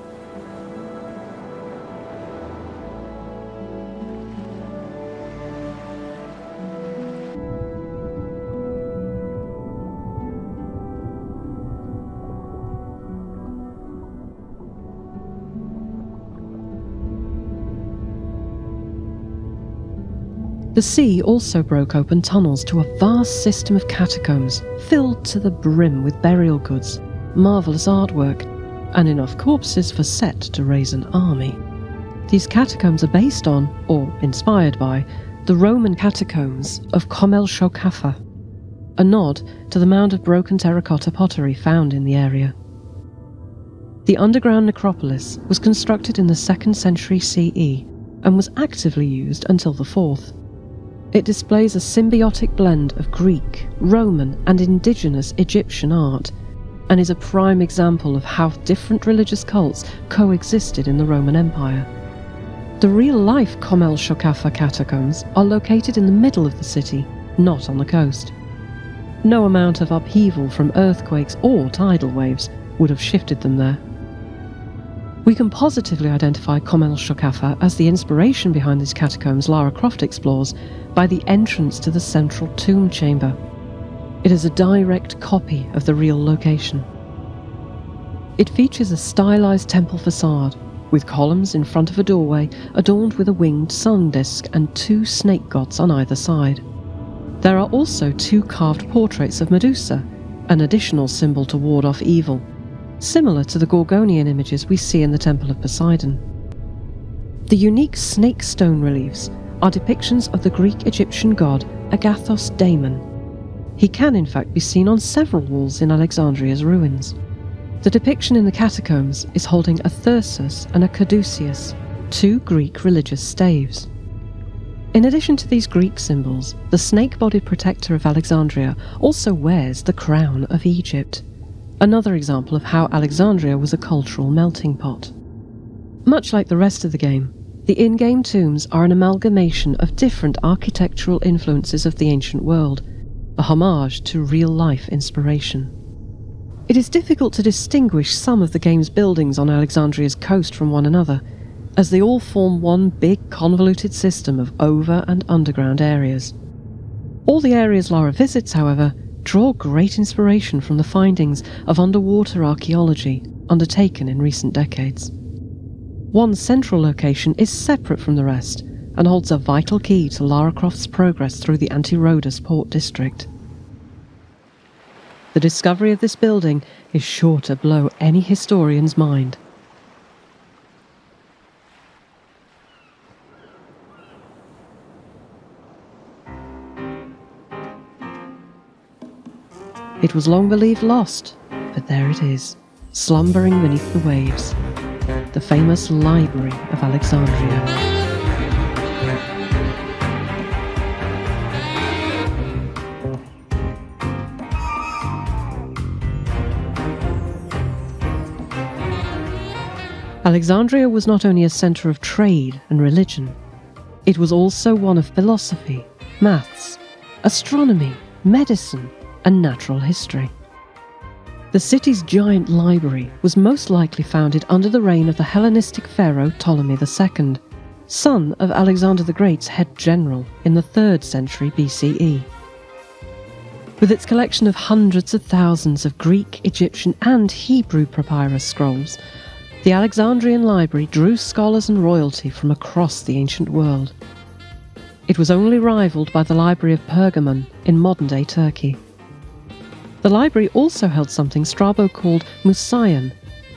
The sea also broke open tunnels to a vast system of catacombs filled to the brim with burial goods, marvellous artwork, and enough corpses for Set to raise an army. These catacombs are based on, or inspired by, the Roman catacombs of Comel Shocafa, a nod to the mound of broken terracotta pottery found in the area. The underground necropolis was constructed in the 2nd century CE and was actively used until the 4th. It displays a symbiotic blend of Greek, Roman, and indigenous Egyptian art, and is a prime example of how different religious cults coexisted in the Roman Empire. The real-life Comel Shocafa catacombs are located in the middle of the city, not on the coast. No amount of upheaval from earthquakes or tidal waves would have shifted them there. We can positively identify Comel Shocafa as the inspiration behind these catacombs Lara Croft explores by the entrance to the central tomb chamber. It is a direct copy of the real location. It features a stylized temple facade, with columns in front of a doorway adorned with a winged sun disk and 2 snake gods on either side. There are also 2 carved portraits of Medusa, an additional symbol to ward off evil, similar to the Gorgonian images we see in the Temple of Poseidon. The unique snake stone reliefs are depictions of the Greek-Egyptian god Agathos Daemon. He can in fact be seen on several walls in Alexandria's ruins. The depiction in the catacombs is holding a thyrsus and a caduceus, 2 Greek religious staves. In addition to these Greek symbols, the snake-bodied protector of Alexandria also wears the crown of Egypt, another example of how Alexandria was a cultural melting pot. Much like the rest of the game, the in-game tombs are an amalgamation of different architectural influences of the ancient world, a homage to real-life inspiration. It is difficult to distinguish some of the game's buildings on Alexandria's coast from one another, as they all form one big convoluted system of over- and underground areas. All the areas Lara visits, however, draw great inspiration from the findings of underwater archaeology undertaken in recent decades. One central location is separate from the rest and holds a vital key to Lara Croft's progress through the Anti-Rhodes port district. The discovery of this building is sure to blow any historian's mind. It was long believed lost, but there it is, slumbering beneath the waves. The famous Library of Alexandria. Alexandria was not only a centre of trade and religion, it was also one of philosophy, maths, astronomy, medicine, and natural history. The city's giant library was most likely founded under the reign of the Hellenistic pharaoh Ptolemy II, son of Alexander the Great's head general in the 3rd century BCE. With its collection of hundreds of thousands of Greek, Egyptian, and Hebrew papyrus scrolls, the Alexandrian library drew scholars and royalty from across the ancient world. It was only rivalled by the Library of Pergamon in modern-day Turkey. The library also held something Strabo called museion,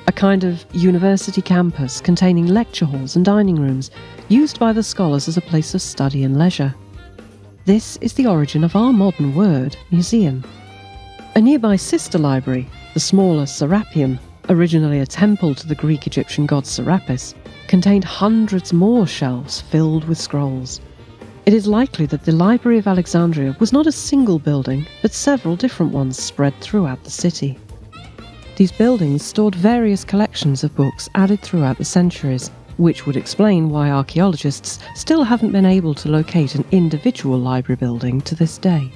a kind of university campus containing lecture halls and dining rooms, used by the scholars as a place of study and leisure. This is the origin of our modern word, museum. A nearby sister library, the smaller Serapeum, originally a temple to the Greek-Egyptian god Serapis, contained hundreds more shelves filled with scrolls. It is likely that the Library of Alexandria was not a single building, but several different ones spread throughout the city. These buildings stored various collections of books added throughout the centuries, which would explain why archaeologists still haven't been able to locate an individual library building to this day.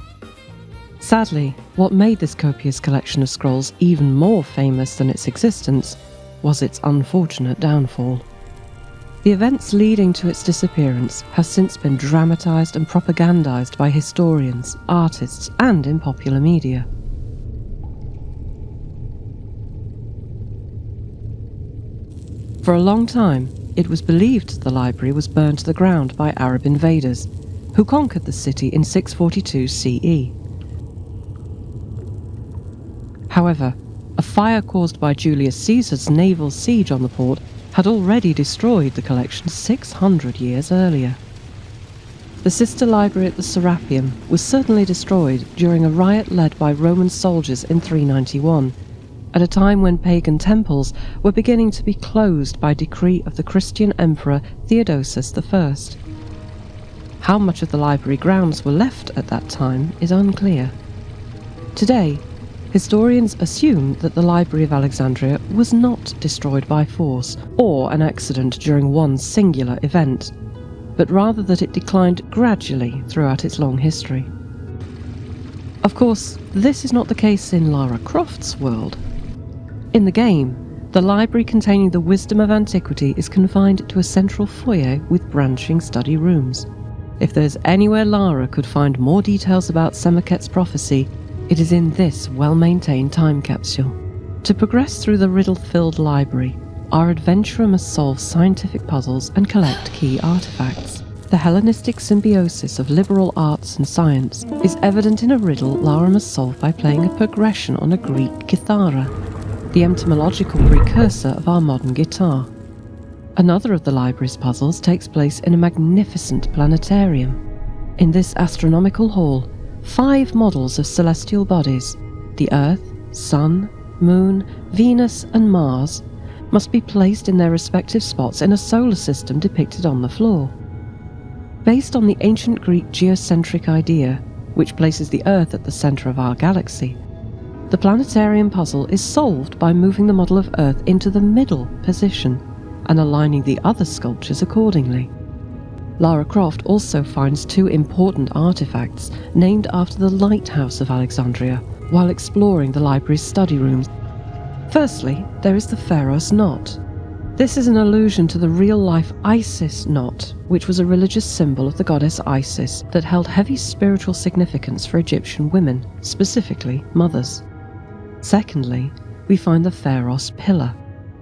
Sadly, what made this copious collection of scrolls even more famous than its existence was its unfortunate downfall. The events leading to its disappearance have since been dramatised and propagandised by historians, artists, and in popular media. For a long time, it was believed the library was burned to the ground by Arab invaders, who conquered the city in 642 CE. However, a fire caused by Julius Caesar's naval siege on the port had already destroyed the collection 600 years earlier. The sister library at the Serapeum was certainly destroyed during a riot led by Roman soldiers in 391, at a time when pagan temples were beginning to be closed by decree of the Christian emperor Theodosius I. How much of the library grounds were left at that time is unclear. Today, historians assume that the Library of Alexandria was not destroyed by force or an accident during one singular event, but rather that it declined gradually throughout its long history. Of course, this is not the case in Lara Croft's world. In the game, the library containing the wisdom of antiquity is confined to a central foyer with branching study rooms. If there's anywhere Lara could find more details about Semaket's prophecy, it is in this well-maintained time capsule. To progress through the riddle-filled library, our adventurer must solve scientific puzzles and collect key artifacts. The Hellenistic symbiosis of liberal arts and science is evident in a riddle Lara must solve by playing a progression on a Greek kithara, the etymological precursor of our modern guitar. Another of the library's puzzles takes place in a magnificent planetarium. In this astronomical hall, 5 models of celestial bodies, the Earth, Sun, Moon, Venus, and Mars, must be placed in their respective spots in a solar system depicted on the floor. Based on the ancient Greek geocentric idea, which places the Earth at the centre of our galaxy, the planetarium puzzle is solved by moving the model of Earth into the middle position and aligning the other sculptures accordingly. Lara Croft also finds 2 important artifacts named after the lighthouse of Alexandria while exploring the library's study rooms. Firstly, there is the Pharos knot. This is an allusion to the real-life Isis knot, which was a religious symbol of the goddess Isis that held heavy spiritual significance for Egyptian women, specifically mothers. Secondly, we find the Pharos pillar.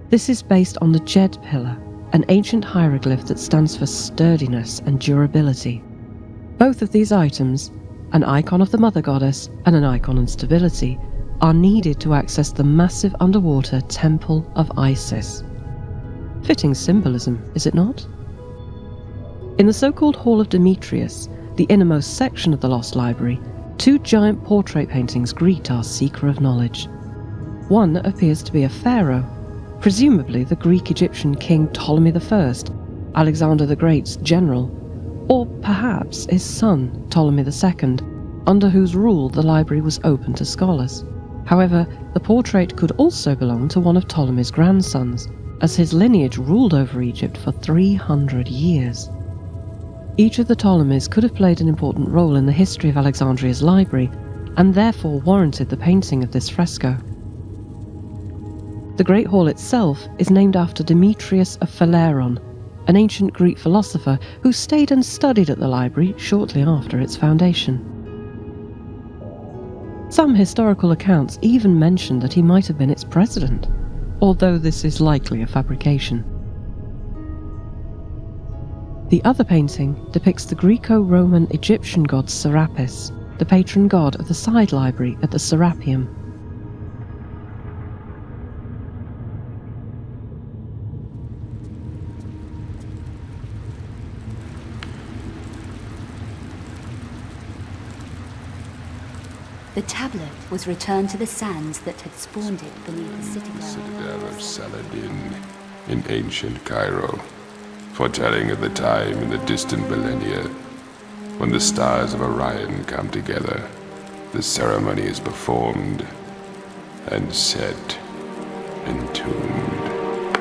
This is based on the Jed pillar, an ancient hieroglyph that stands for sturdiness and durability. Both of these items, an icon of the mother goddess and an icon on stability, are needed to access the massive underwater Temple of Isis. Fitting symbolism, is it not? In the so-called Hall of Demetrius, the innermost section of the Lost Library, two giant portrait paintings greet our seeker of knowledge. One appears to be a pharaoh, presumably the Greek-Egyptian king Ptolemy I, Alexander the Great's general, or perhaps his son, Ptolemy II, under whose rule the library was open to scholars. However, the portrait could also belong to one of Ptolemy's grandsons, as his lineage ruled over Egypt for 300 years. Each of the Ptolemies could have played an important role in the history of Alexandria's library, and therefore warranted the painting of this fresco. The Great Hall itself is named after Demetrius of Phaleron, an ancient Greek philosopher who stayed and studied at the library shortly after its foundation. Some historical accounts even mention that he might have been its president, although this is likely a fabrication. The other painting depicts the Greco-Roman Egyptian god Serapis, the patron god of the side library at the Serapeum. The tablet was returned to the sands that had spawned it beneath the citadel. Citadel of Saladin in ancient Cairo, foretelling of the time in the distant millennia when the stars of Orion come together. The ceremony is performed and set entombed.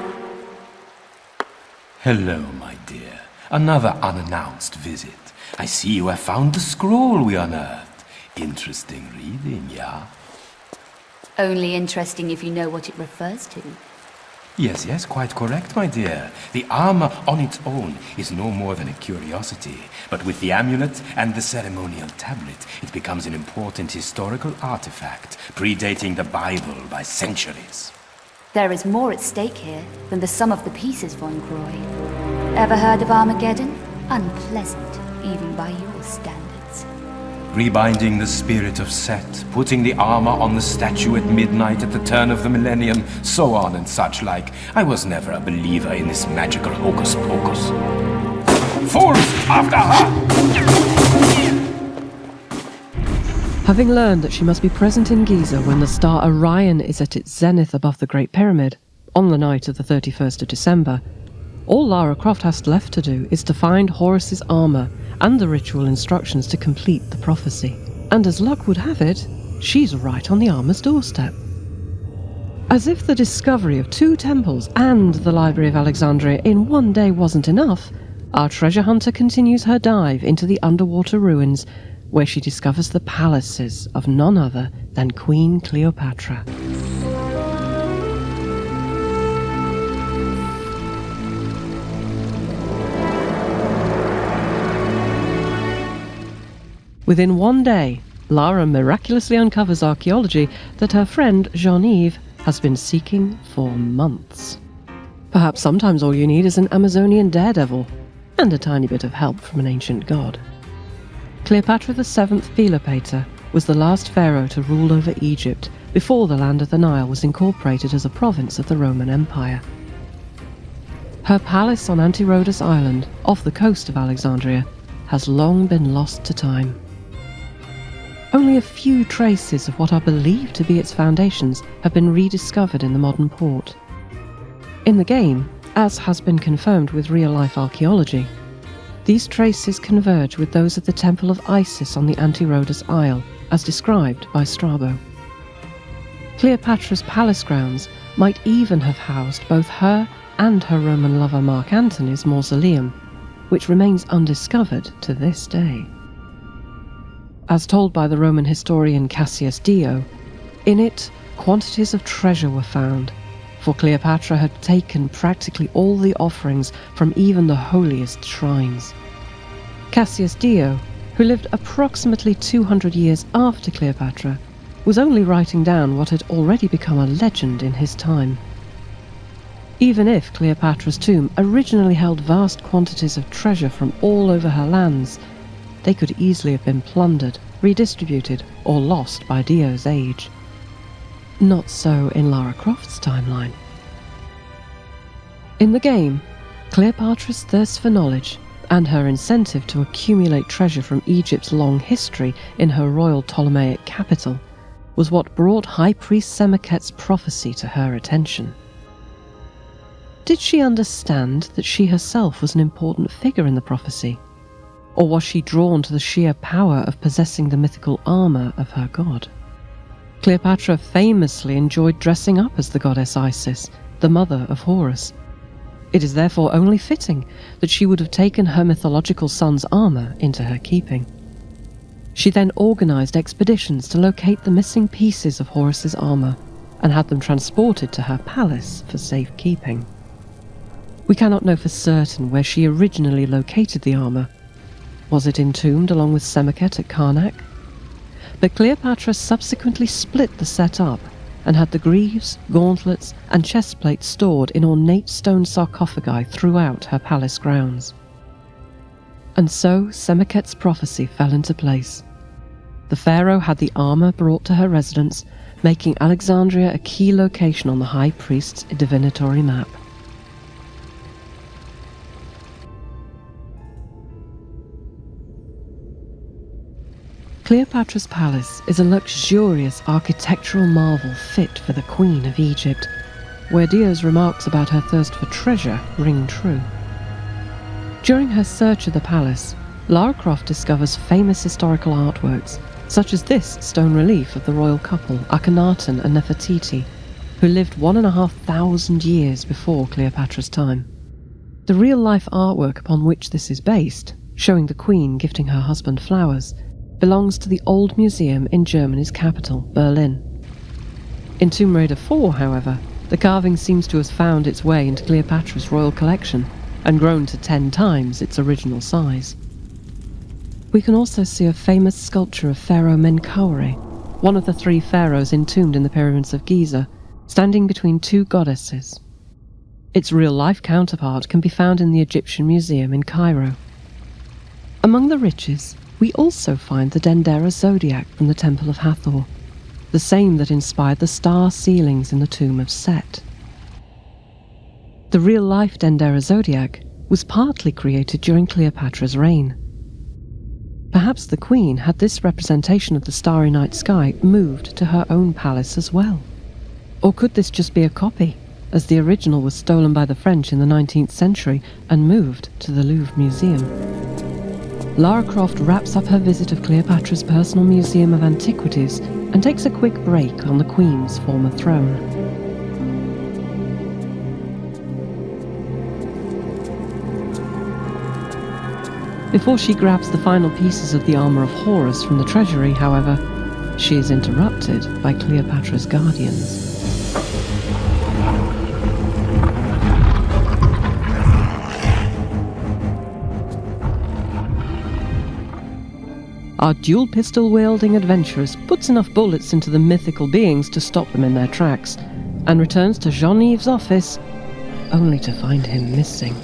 Hello, my dear. Another unannounced visit. I see you have found the scroll we unearthed. Interesting reading, yeah? Only interesting if you know what it refers to. Yes, quite correct, my dear. The armor on its own is no more than a curiosity, but with the amulet and the ceremonial tablet, it becomes an important historical artifact, predating the Bible by centuries. There is more at stake here than the sum of the pieces, von Croy. Ever heard of Armageddon? Unpleasant, even by your standards. Rebinding the spirit of Set, putting the armor on the statue at midnight at the turn of the millennium, so on and such like. I was never a believer in this magical hocus-pocus. Fools, after her! Having learned that she must be present in Giza when the star Orion is at its zenith above the Great Pyramid, on the night of the 31st of December, all Lara Croft has left to do is to find Horus's armor and the ritual instructions to complete the prophecy. And as luck would have it, she's right on the armor's doorstep. As if the discovery of two temples and the Library of Alexandria in one day wasn't enough, our treasure hunter continues her dive into the underwater ruins, where she discovers the palaces of none other than Queen Cleopatra. Within one day, Lara miraculously uncovers archaeology that her friend Jean-Yves has been seeking for months. Perhaps sometimes all you need is an Amazonian daredevil and a tiny bit of help from an ancient god. Cleopatra VII Philopator was the last pharaoh to rule over Egypt before the land of the Nile was incorporated as a province of the Roman Empire. Her palace on Antirrhodus Island, off the coast of Alexandria, has long been lost to time. Only a few traces of what are believed to be its foundations have been rediscovered in the modern port. In the game, as has been confirmed with real-life archaeology, these traces converge with those of the Temple of Isis on the Antirrhodus Isle, as described by Strabo. Cleopatra's palace grounds might even have housed both her and her Roman lover Mark Antony's mausoleum, which remains undiscovered to this day. As told by the Roman historian Cassius Dio, in it quantities of treasure were found, for Cleopatra had taken practically all the offerings from even the holiest shrines. Cassius Dio, who lived approximately 200 years after Cleopatra, was only writing down what had already become a legend in his time. Even if Cleopatra's tomb originally held vast quantities of treasure from all over her lands, they could easily have been plundered, redistributed, or lost by Dio's age. Not so in Lara Croft's timeline. In the game, Cleopatra's thirst for knowledge and her incentive to accumulate treasure from Egypt's long history in her royal Ptolemaic capital was what brought High Priest Semaket's prophecy to her attention. Did she understand that she herself was an important figure in the prophecy? Or was she drawn to the sheer power of possessing the mythical armour of her god? Cleopatra famously enjoyed dressing up as the goddess Isis, the mother of Horus. It is therefore only fitting that she would have taken her mythological son's armour into her keeping. She then organised expeditions to locate the missing pieces of Horus's armour and had them transported to her palace for safekeeping. We cannot know for certain where she originally located the armour. Was it entombed along with Semaket at Karnak? But Cleopatra subsequently split the set up and had the greaves, gauntlets and chestplates stored in ornate stone sarcophagi throughout her palace grounds. And so Semaket's prophecy fell into place. The pharaoh had the armour brought to her residence, making Alexandria a key location on the high priest's divinatory map. Cleopatra's palace is a luxurious architectural marvel fit for the Queen of Egypt, where Dio's remarks about her thirst for treasure ring true. During her search of the palace, Lara Croft discovers famous historical artworks, such as this stone relief of the royal couple Akhenaten and Nefertiti, who lived 1,500 years before Cleopatra's time. The real-life artwork upon which this is based, showing the Queen gifting her husband flowers, belongs to the Old Museum in Germany's capital, Berlin. In Tomb Raider 4, however, the carving seems to have found its way into Cleopatra's royal collection and grown to 10 times its original size. We can also see a famous sculpture of Pharaoh Menkaure, one of the 3 pharaohs entombed in the pyramids of Giza, standing between 2 goddesses. Its real-life counterpart can be found in the Egyptian Museum in Cairo. Among the riches, we also find the Dendera zodiac from the Temple of Hathor, the same that inspired the star ceilings in the tomb of Set. The real-life Dendera zodiac was partly created during Cleopatra's reign. Perhaps the Queen had this representation of the starry night sky moved to her own palace as well. Or could this just be a copy, as the original was stolen by the French in the 19th century and moved to the Louvre Museum? Lara Croft wraps up her visit of Cleopatra's personal museum of antiquities and takes a quick break on the Queen's former throne. Before she grabs the final pieces of the armour of Horus from the treasury, however, she is interrupted by Cleopatra's guardians. Our dual-pistol-wielding adventuress puts enough bullets into the mythical beings to stop them in their tracks, and returns to Jean-Yves' office, only to find him missing.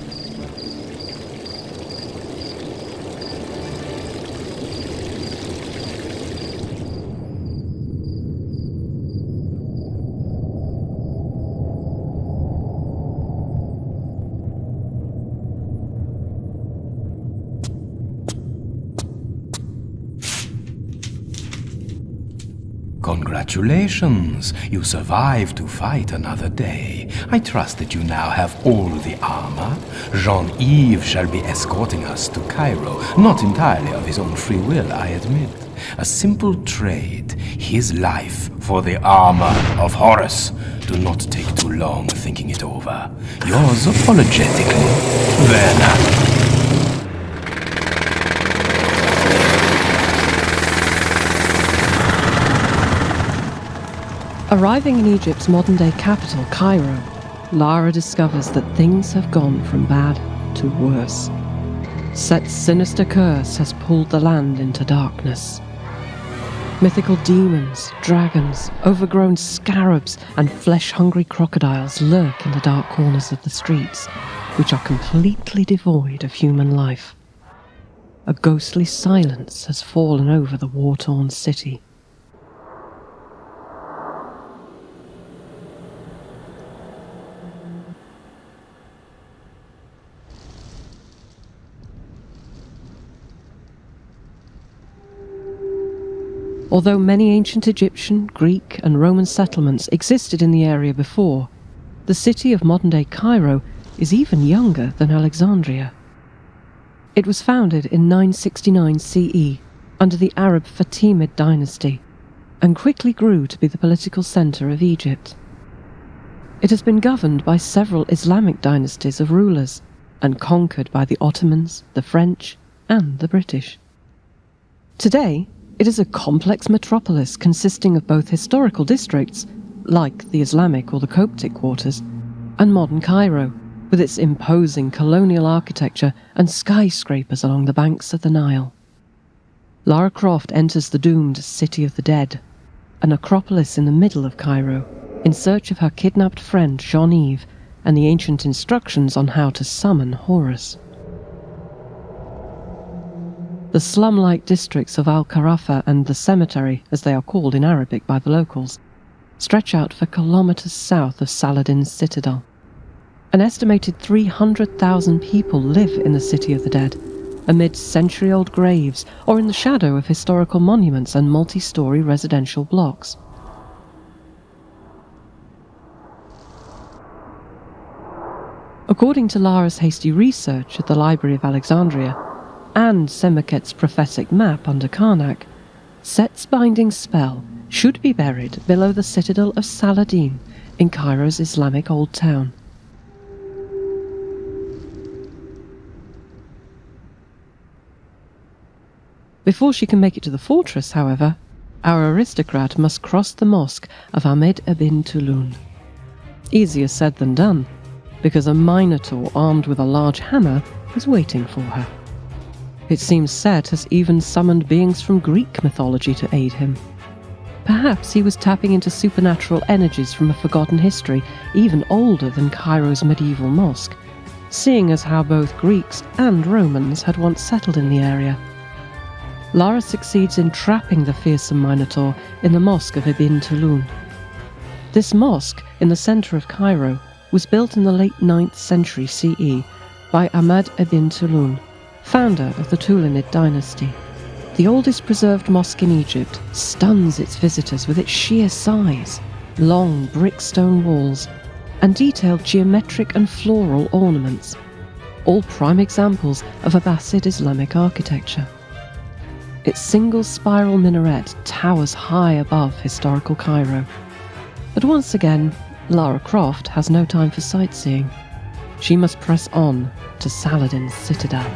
Congratulations! You survived to fight another day. I trust that you now have all the armor. Jean-Yves shall be escorting us to Cairo, not entirely of his own free will, I admit. A simple trade, his life for the armor of Horus. Do not take too long thinking it over. Yours apologetically, Werner. Arriving in Egypt's modern-day capital, Cairo, Lara discovers that things have gone from bad to worse. Set's sinister curse has pulled the land into darkness. Mythical demons, dragons, overgrown scarabs, and flesh-hungry crocodiles lurk in the dark corners of the streets, which are completely devoid of human life. A ghostly silence has fallen over the war-torn city. Although many ancient Egyptian, Greek and Roman settlements existed in the area before, the city of modern-day Cairo is even younger than Alexandria. It was founded in 969 CE under the Arab Fatimid dynasty and quickly grew to be the political centre of Egypt. It has been governed by several Islamic dynasties of rulers and conquered by the Ottomans, the French and the British. Today, it is a complex metropolis consisting of both historical districts, like the Islamic or the Coptic quarters, and modern Cairo, with its imposing colonial architecture and skyscrapers along the banks of the Nile. Lara Croft enters the doomed City of the Dead, a necropolis in the middle of Cairo, in search of her kidnapped friend Jean-Yves and the ancient instructions on how to summon Horus. The slum-like districts of Al-Karafa and the cemetery, as they are called in Arabic by the locals, stretch out for kilometres south of Saladin's citadel. An estimated 300,000 people live in the City of the Dead, amid century-old graves or in the shadow of historical monuments and multi-storey residential blocks. According to Lara's hasty research at the Library of Alexandria and Semaket's prophetic map under Karnak, Set's binding spell should be buried below the citadel of Saladin in Cairo's Islamic Old Town. Before she can make it to the fortress, however, our aristocrat must cross the mosque of Ahmed ibn Tulun. Easier said than done, because a minotaur armed with a large hammer is waiting for her. It seems Set has even summoned beings from Greek mythology to aid him. Perhaps he was tapping into supernatural energies from a forgotten history even older than Cairo's medieval mosque, seeing as how both Greeks and Romans had once settled in the area. Lara succeeds in trapping the fearsome minotaur in the mosque of Ibn Tulun. This mosque, in the centre of Cairo, was built in the late 9th century CE by Ahmad ibn Tulun, founder of the Tulanid dynasty. The oldest preserved mosque in Egypt stuns its visitors with its sheer size, long brick stone walls, and detailed geometric and floral ornaments, all prime examples of Abbasid Islamic architecture. Its single spiral minaret towers high above historical Cairo. But once again, Lara Croft has no time for sightseeing. She must press on to Saladin's citadel.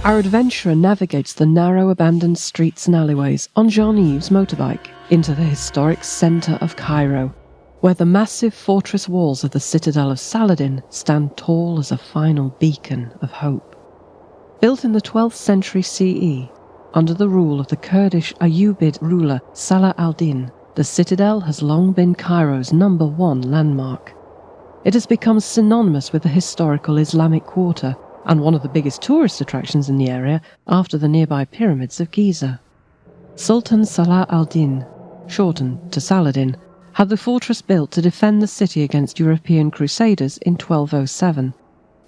Our adventurer navigates the narrow abandoned streets and alleyways on Jean-Yves' motorbike into the historic centre of Cairo, where the massive fortress walls of the citadel of Saladin stand tall as a final beacon of hope. Built in the 12th century CE, under the rule of the Kurdish Ayyubid ruler Salah al-Din, the citadel has long been Cairo's #1 landmark. It has become synonymous with the historical Islamic quarter and one of the biggest tourist attractions in the area after the nearby pyramids of Giza. Sultan Salah al-Din, shortened to Saladin, had the fortress built to defend the city against European crusaders in 1207,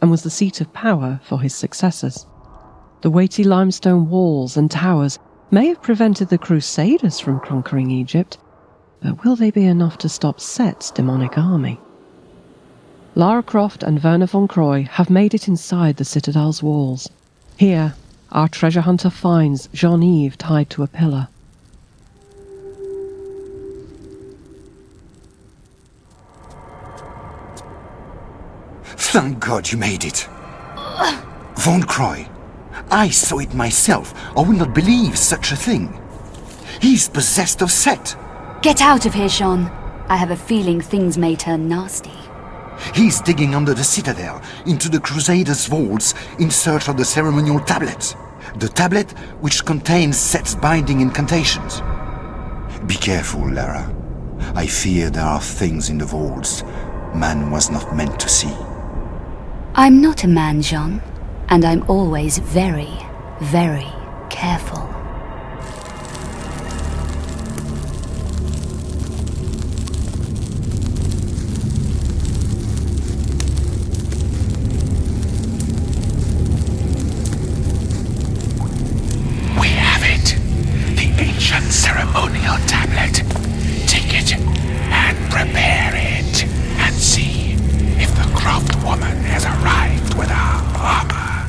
and was the seat of power for his successors. The weighty limestone walls and towers may have prevented the crusaders from conquering Egypt, but will they be enough to stop Set's demonic army? Lara Croft and Werner von Croy have made it inside the citadel's walls. Here, our treasure hunter finds Jean-Yves tied to a pillar. Thank God you made it. Von Croy, I saw it myself. I would not believe such a thing. He's possessed of Set. Get out of here, Jean. I have a feeling things may turn nasty. He's digging under the citadel, into the Crusaders' vaults, in search of the ceremonial tablet. The tablet which contains Set's binding incantations. Be careful, Lara. I fear there are things in the vaults man was not meant to see. I'm not a man, Jean, and I'm always very, very careful.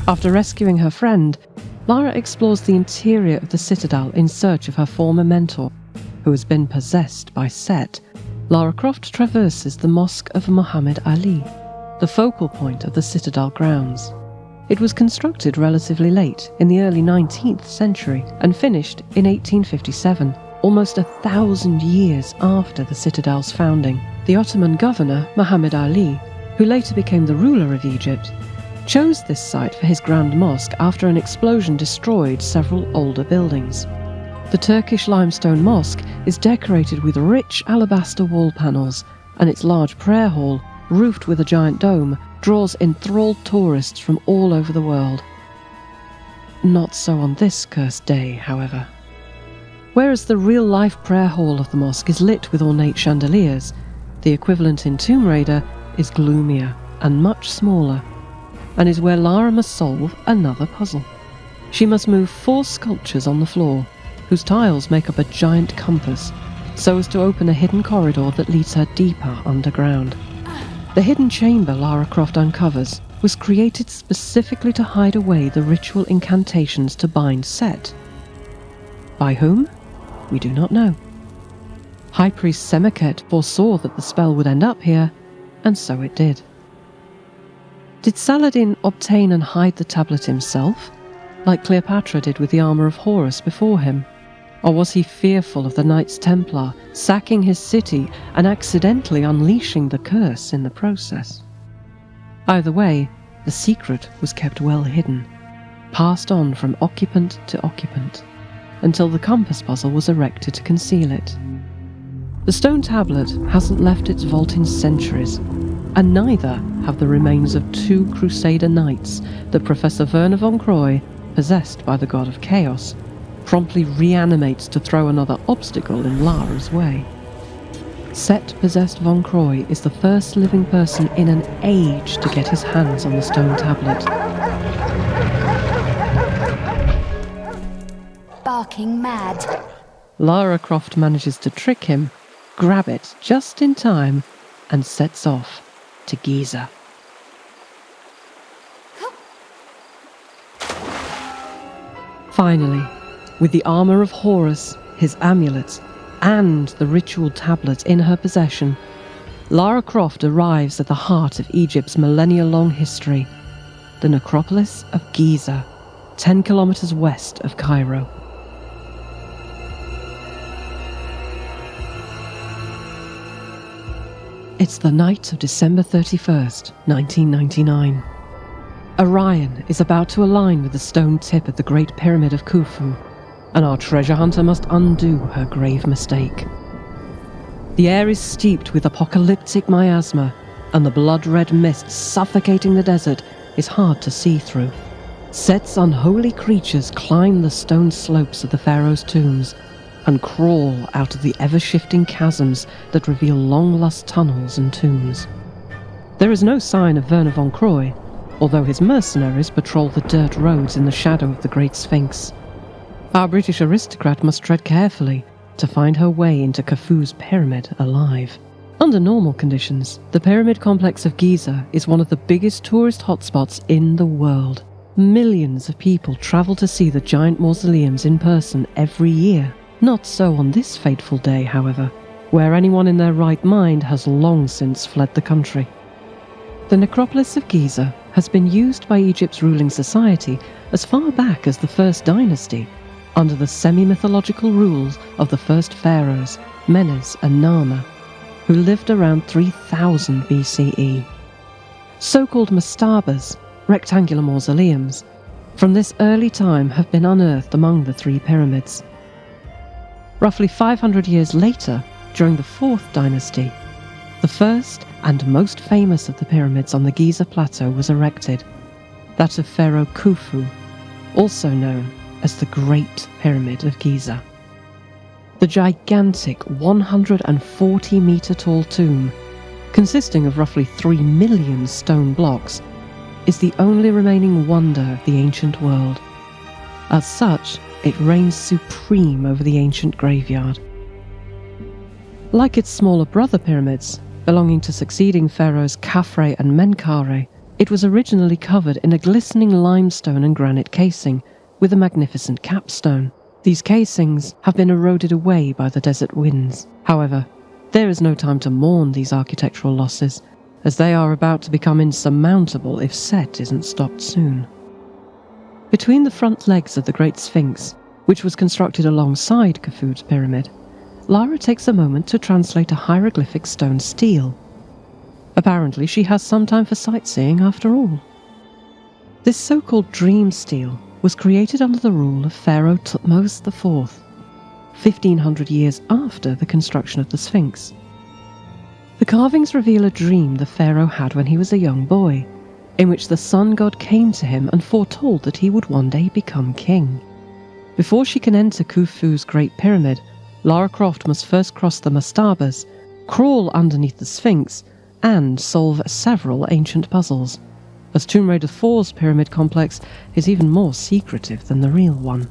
After rescuing her friend, Lara explores the interior of the citadel in search of her former mentor, who has been possessed by Set. Lara Croft traverses the Mosque of Muhammad Ali, the focal point of the citadel grounds. It was constructed relatively late, in the early 19th century, and finished in 1857, almost 1,000 years after the citadel's founding. The Ottoman governor, Muhammad Ali, who later became the ruler of Egypt, chose this site for his grand mosque after an explosion destroyed several older buildings. The Turkish limestone mosque is decorated with rich alabaster wall panels, and its large prayer hall, roofed with a giant dome, draws enthralled tourists from all over the world. Not so on this cursed day, however. Whereas the real-life prayer hall of the mosque is lit with ornate chandeliers, the equivalent in Tomb Raider is gloomier and much smaller, and is where Lara must solve another puzzle. She must move 4 sculptures on the floor, whose tiles make up a giant compass, so as to open a hidden corridor that leads her deeper underground. The hidden chamber Lara Croft uncovers was created specifically to hide away the ritual incantations to bind Set. By whom? We do not know. High Priest Semeket foresaw that the spell would end up here, and so it did. Did Saladin obtain and hide the tablet himself, like Cleopatra did with the armour of Horus before him? Or was he fearful of the Knights Templar sacking his city and accidentally unleashing the curse in the process? Either way, the secret was kept well hidden, passed on from occupant to occupant, until the compass puzzle was erected to conceal it. The stone tablet hasn't left its vault in centuries, and neither have the remains of 2 Crusader knights that Professor Werner von Croy, possessed by the god of chaos, promptly reanimates to throw another obstacle in Lara's way. Set possessed von Croy is the first living person in an age to get his hands on the stone tablet. Barking mad. Lara Croft manages to trick him, grab it just in time, and sets off to Giza. Finally, with the armour of Horus, his amulet, and the ritual tablet in her possession, Lara Croft arrives at the heart of Egypt's millennial-long history, the necropolis of Giza, 10 kilometers west of Cairo. It's the night of December 31st, 1999. Orion is about to align with the stone tip of the Great Pyramid of Khufu, and our treasure hunter must undo her grave mistake. The air is steeped with apocalyptic miasma, and the blood-red mist suffocating the desert is hard to see through. Set's unholy creatures climb the stone slopes of the pharaoh's tombs and crawl out of the ever-shifting chasms that reveal long-lost tunnels and tombs. There is no sign of Werner von Croy, although his mercenaries patrol the dirt roads in the shadow of the Great Sphinx. Our British aristocrat must tread carefully to find her way into Khufu's pyramid alive. Under normal conditions, the pyramid complex of Giza is one of the biggest tourist hotspots in the world. Millions of people travel to see the giant mausoleums in person every year. Not so on this fateful day, however, where anyone in their right mind has long since fled the country. The necropolis of Giza has been used by Egypt's ruling society as far back as the First Dynasty, under the semi-mythological rules of the first pharaohs, Menes and Nana, who lived around 3000 BCE. So-called mastabas, rectangular mausoleums, from this early time have been unearthed among the 3 pyramids. Roughly 500 years later, during the Fourth Dynasty, the first and most famous of the pyramids on the Giza Plateau was erected, that of Pharaoh Khufu, also known as the Great Pyramid of Giza. The gigantic 140-metre-tall tomb, consisting of roughly 3 million stone blocks, is the only remaining wonder of the ancient world. As such, it reigns supreme over the ancient graveyard. Like its smaller brother pyramids, belonging to succeeding pharaohs Khafre and Menkaure, It was originally covered in a glistening limestone and granite casing with a magnificent capstone. These casings have been eroded away by the desert winds. However, there is no time to mourn these architectural losses, as they are about to become insurmountable if Set isn't stopped soon. Between the front legs of the Great Sphinx, which was constructed alongside Khufu's pyramid, Lara takes a moment to translate a hieroglyphic stone stele. Apparently she has some time for sightseeing after all. This so-called dream stele was created under the rule of Pharaoh Thutmose IV, 1500 years after the construction of the Sphinx. The carvings reveal a dream the pharaoh had when he was a young boy, in which the sun god came to him and foretold that he would one day become king. Before she can enter Khufu's Great Pyramid, Lara Croft must first cross the mastabas, crawl underneath the Sphinx, and solve several ancient puzzles, as Tomb Raider 4's pyramid complex is even more secretive than the real one.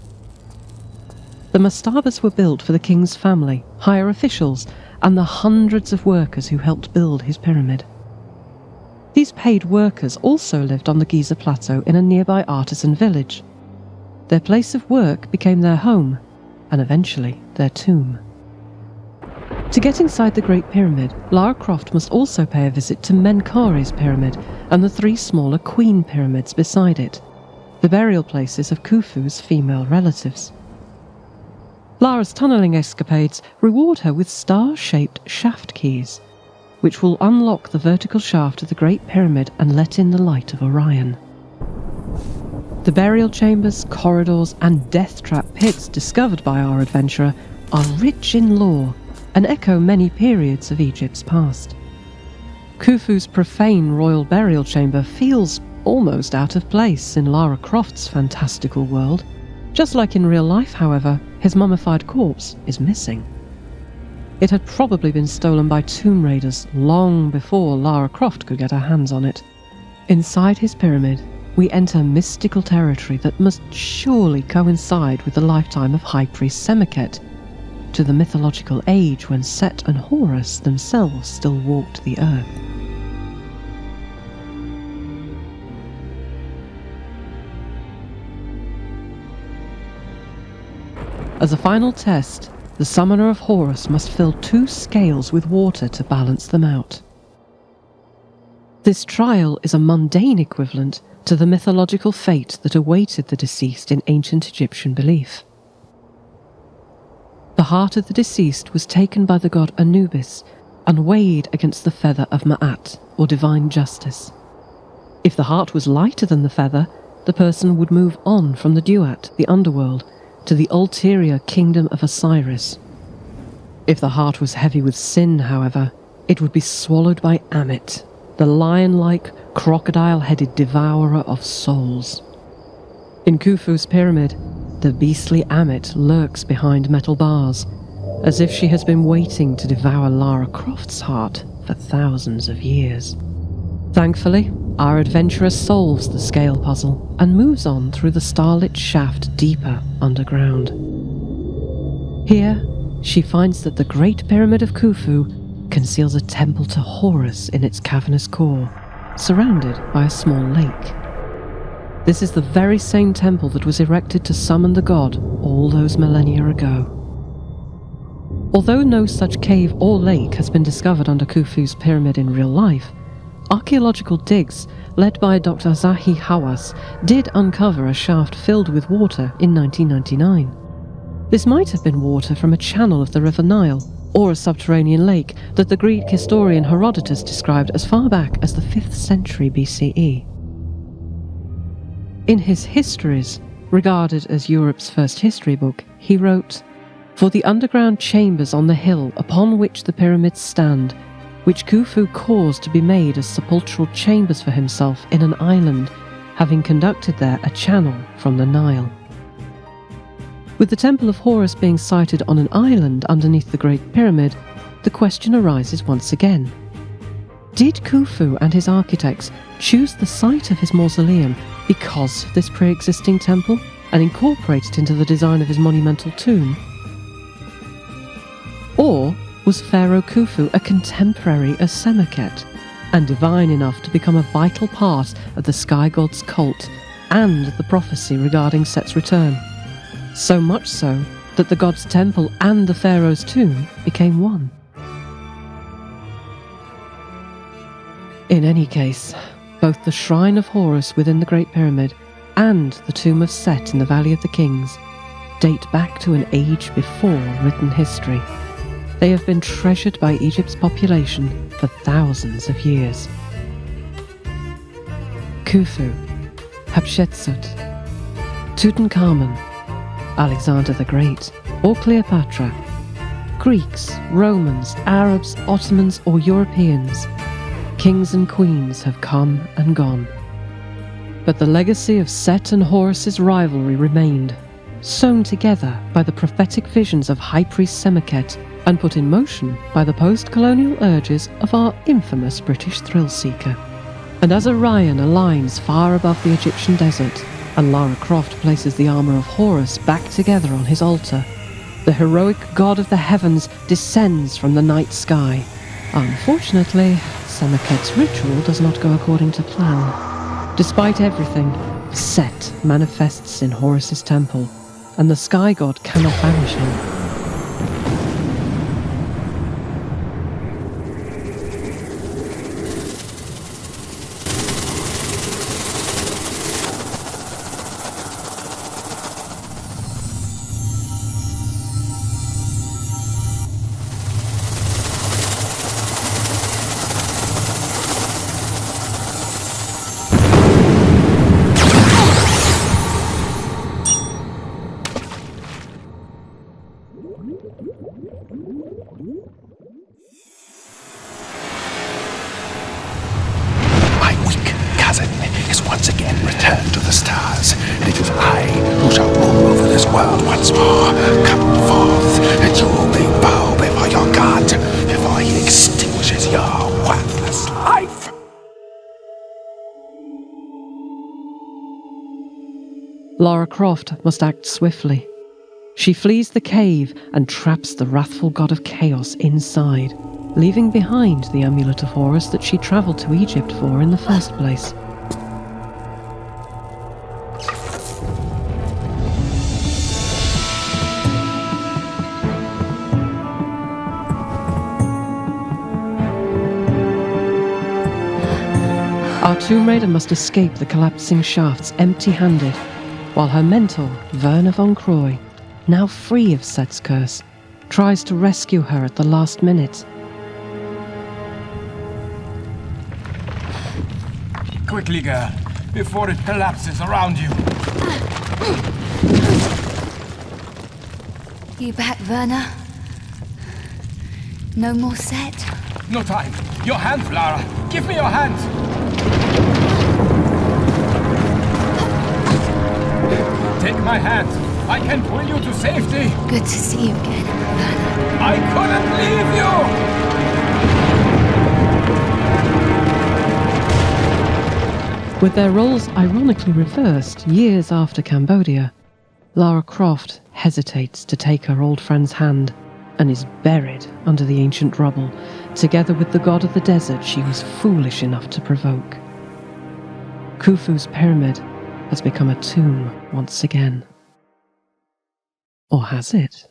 The mastabas were built for the king's family, higher officials, and the hundreds of workers who helped build his pyramid. These paid workers also lived on the Giza Plateau in a nearby artisan village. Their place of work became their home, and eventually their tomb. To get inside the Great Pyramid, Lara Croft must also pay a visit to Menkare's pyramid and the 3 smaller queen pyramids beside it, the burial places of Khufu's female relatives. Lara's tunnelling escapades reward her with star-shaped shaft keys, which will unlock the vertical shaft of the Great Pyramid and let in the light of Orion. The burial chambers, corridors, and death trap pits discovered by our adventurer are rich in lore and echo many periods of Egypt's past. Khufu's profane royal burial chamber feels almost out of place in Lara Croft's fantastical world. Just like in real life, however, his mummified corpse is missing. It had probably been stolen by tomb raiders long before Lara Croft could get her hands on it. Inside his pyramid, we enter mystical territory that must surely coincide with the lifetime of High Priest Semakhet, to the mythological age when Set and Horus themselves still walked the earth. As a final test, the summoner of Horus must fill 2 scales with water to balance them out. This trial is a mundane equivalent to the mythological fate that awaited the deceased in ancient Egyptian belief. The heart of the deceased was taken by the god Anubis and weighed against the feather of Ma'at, or divine justice. If the heart was lighter than the feather, the person would move on from the duat, the underworld, to the ulterior kingdom of Osiris. If the heart was heavy with sin, however, it would be swallowed by Ammit, the lion-like, crocodile-headed devourer of souls. In Khufu's pyramid, the beastly Ammit lurks behind metal bars, as if she has been waiting to devour Lara Croft's heart for thousands of years. Thankfully, our adventurer solves the scale puzzle and moves on through the starlit shaft deeper underground. Here, she finds that the Great Pyramid of Khufu conceals a temple to Horus in its cavernous core, surrounded by a small lake. This is the very same temple that was erected to summon the god all those millennia ago. Although no such cave or lake has been discovered under Khufu's pyramid in real life, archaeological digs led by Dr. Zahi Hawass did uncover a shaft filled with water in 1999. This might have been water from a channel of the River Nile, or a subterranean lake that the Greek historian Herodotus described as far back as the 5th century BCE. In his Histories, regarded as Europe's first history book, he wrote, "For the underground chambers on the hill upon which the pyramids stand, which Khufu caused to be made as sepulchral chambers for himself in an island, having conducted there a channel from the Nile." With the Temple of Horus being sited on an island underneath the Great Pyramid, the question arises once again. Did Khufu and his architects choose the site of his mausoleum because of this pre-existing temple and incorporate it into the design of his monumental tomb? Or was Pharaoh Khufu a contemporary of Semakhet and divine enough to become a vital part of the Sky God's cult and the prophecy regarding Set's return. So much so that the god's temple and the pharaoh's tomb became one. In any case, both the Shrine of Horus within the Great Pyramid and the Tomb of Set in the Valley of the Kings date back to an age before written history. They have been treasured by Egypt's population for thousands of years. Khufu, Hatshepsut, Tutankhamun, Alexander the Great, or Cleopatra, Greeks, Romans, Arabs, Ottomans, or Europeans, kings and queens have come and gone. But the legacy of Set and Horus's rivalry remained, sewn together by the prophetic visions of High Priest Semakhet and put in motion by the post-colonial urges of our infamous British thrill-seeker. And as Orion aligns far above the Egyptian desert, and Lara Croft places the armour of Horus back together on his altar, the heroic god of the heavens descends from the night sky. Unfortunately, Semakhet's ritual does not go according to plan. Despite everything, Set manifests in Horus's temple, and the sky god cannot banish him. Lara Croft must act swiftly. She flees the cave and traps the wrathful god of chaos inside, leaving behind the Amulet of Horus that she travelled to Egypt for in the first place. Our Tomb Raider must escape the collapsing shafts empty-handed, while her mentor, Werner von Croy, now free of Set's curse, tries to rescue her at the last minute. Quickly, girl, before it collapses around you. You back, Werner? No more Set? No time. Your hand, Lara. Give me your hand. Take my hand. I can pull you to safety. Good to see you again, Werner. I couldn't leave you! With their roles ironically reversed years after Cambodia, Lara Croft hesitates to take her old friend's hand and is buried under the ancient rubble, together with the god of the desert she was foolish enough to provoke. Khufu's pyramid has become a tomb once again. Or has it?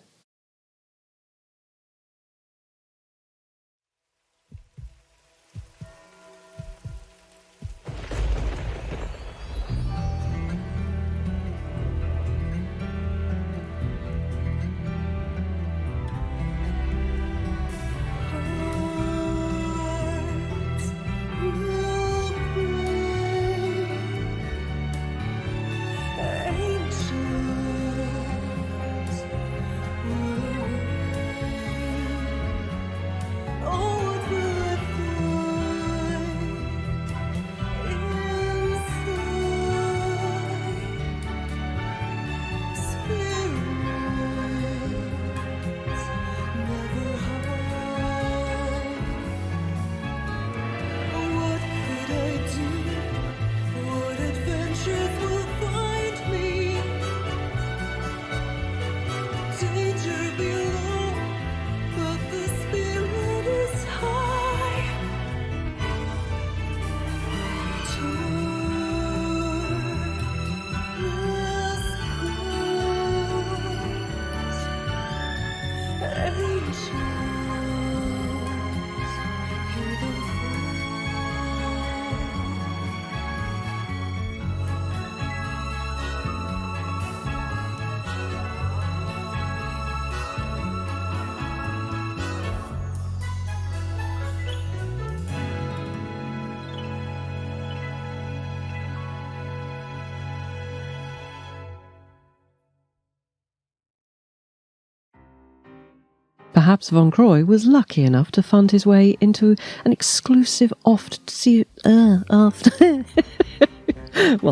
Perhaps Von Croy was lucky enough to fund his way into an exclusive well,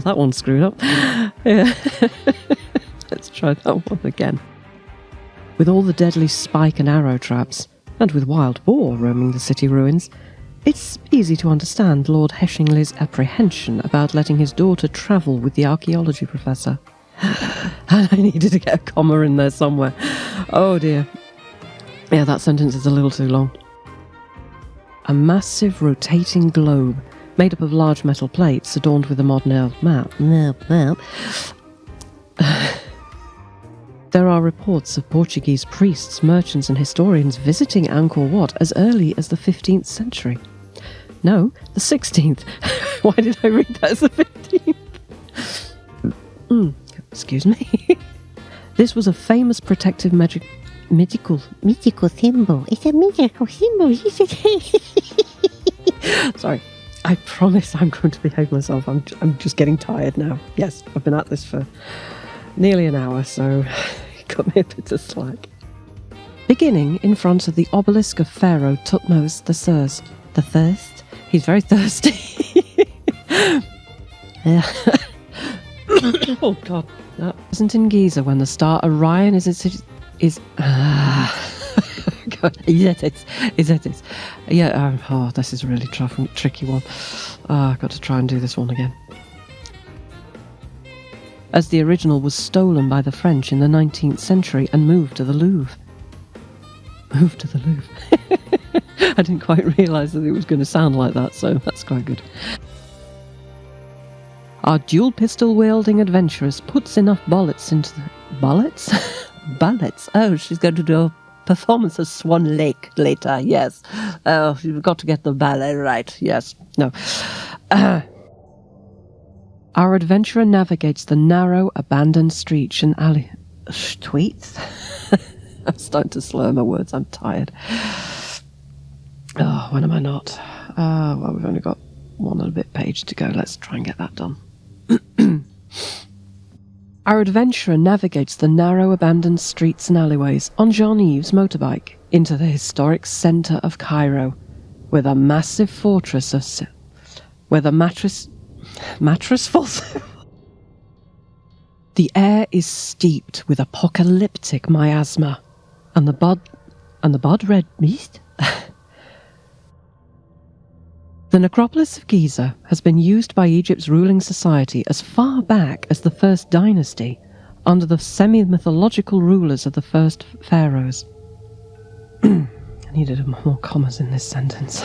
that one's screwed up. Yeah. Let's try that one again. With all the deadly spike and arrow traps, and with wild boar roaming the city ruins, it's easy to understand Lord Heshingley's apprehension about letting his daughter travel with the archaeology professor. And I needed to get a comma in there somewhere. Oh dear. Yeah, that sentence is a little too long. A massive rotating globe made up of large metal plates adorned with a modern map. There are reports of Portuguese priests, merchants and historians visiting Angkor Wat as early as the 15th century. No, the 16th. Why did I read that as the 15th? Excuse me. This was a famous protective mythical symbol. It's a mythical symbol. Sorry. I promise I'm going to behave myself. I'm just getting tired now. Yes, I've been at this for nearly an hour, so cut me a bit of slack. Beginning in front of the obelisk of Pharaoh Thutmose the First. The Thirst? He's very thirsty. Oh God. That wasn't in Giza when the star Orion is God, is it? Yeah, this is a really tricky one. I've got to try and do this one again. As the original was stolen by the French in the 19th century and moved to the Louvre. Moved to the Louvre. I didn't quite realise that it was going to sound like that, so that's quite good. Our dual pistol wielding adventuress puts enough bullets into the... Bullets? Bullets? Oh, she's going to do a performance of Swan Lake later, yes. Oh, you've got to get the ballet right, yes. No. Our adventurer navigates the narrow, abandoned streets and alley... Tweets? I'm starting to slur my words, I'm tired. Oh, when am I not? Well, we've only got one and a bit page to go. Let's try and get that done. Our adventurer navigates the narrow, abandoned streets and alleyways on Jean-Yves' motorbike into the historic centre of Cairo, where the massive fortress of... where the mattress falls... The air is steeped with apocalyptic miasma, and the blood red mist... The necropolis of Giza has been used by Egypt's ruling society as far back as the First Dynasty, under the semi-mythological rulers of the first pharaohs. I needed more commas in this sentence.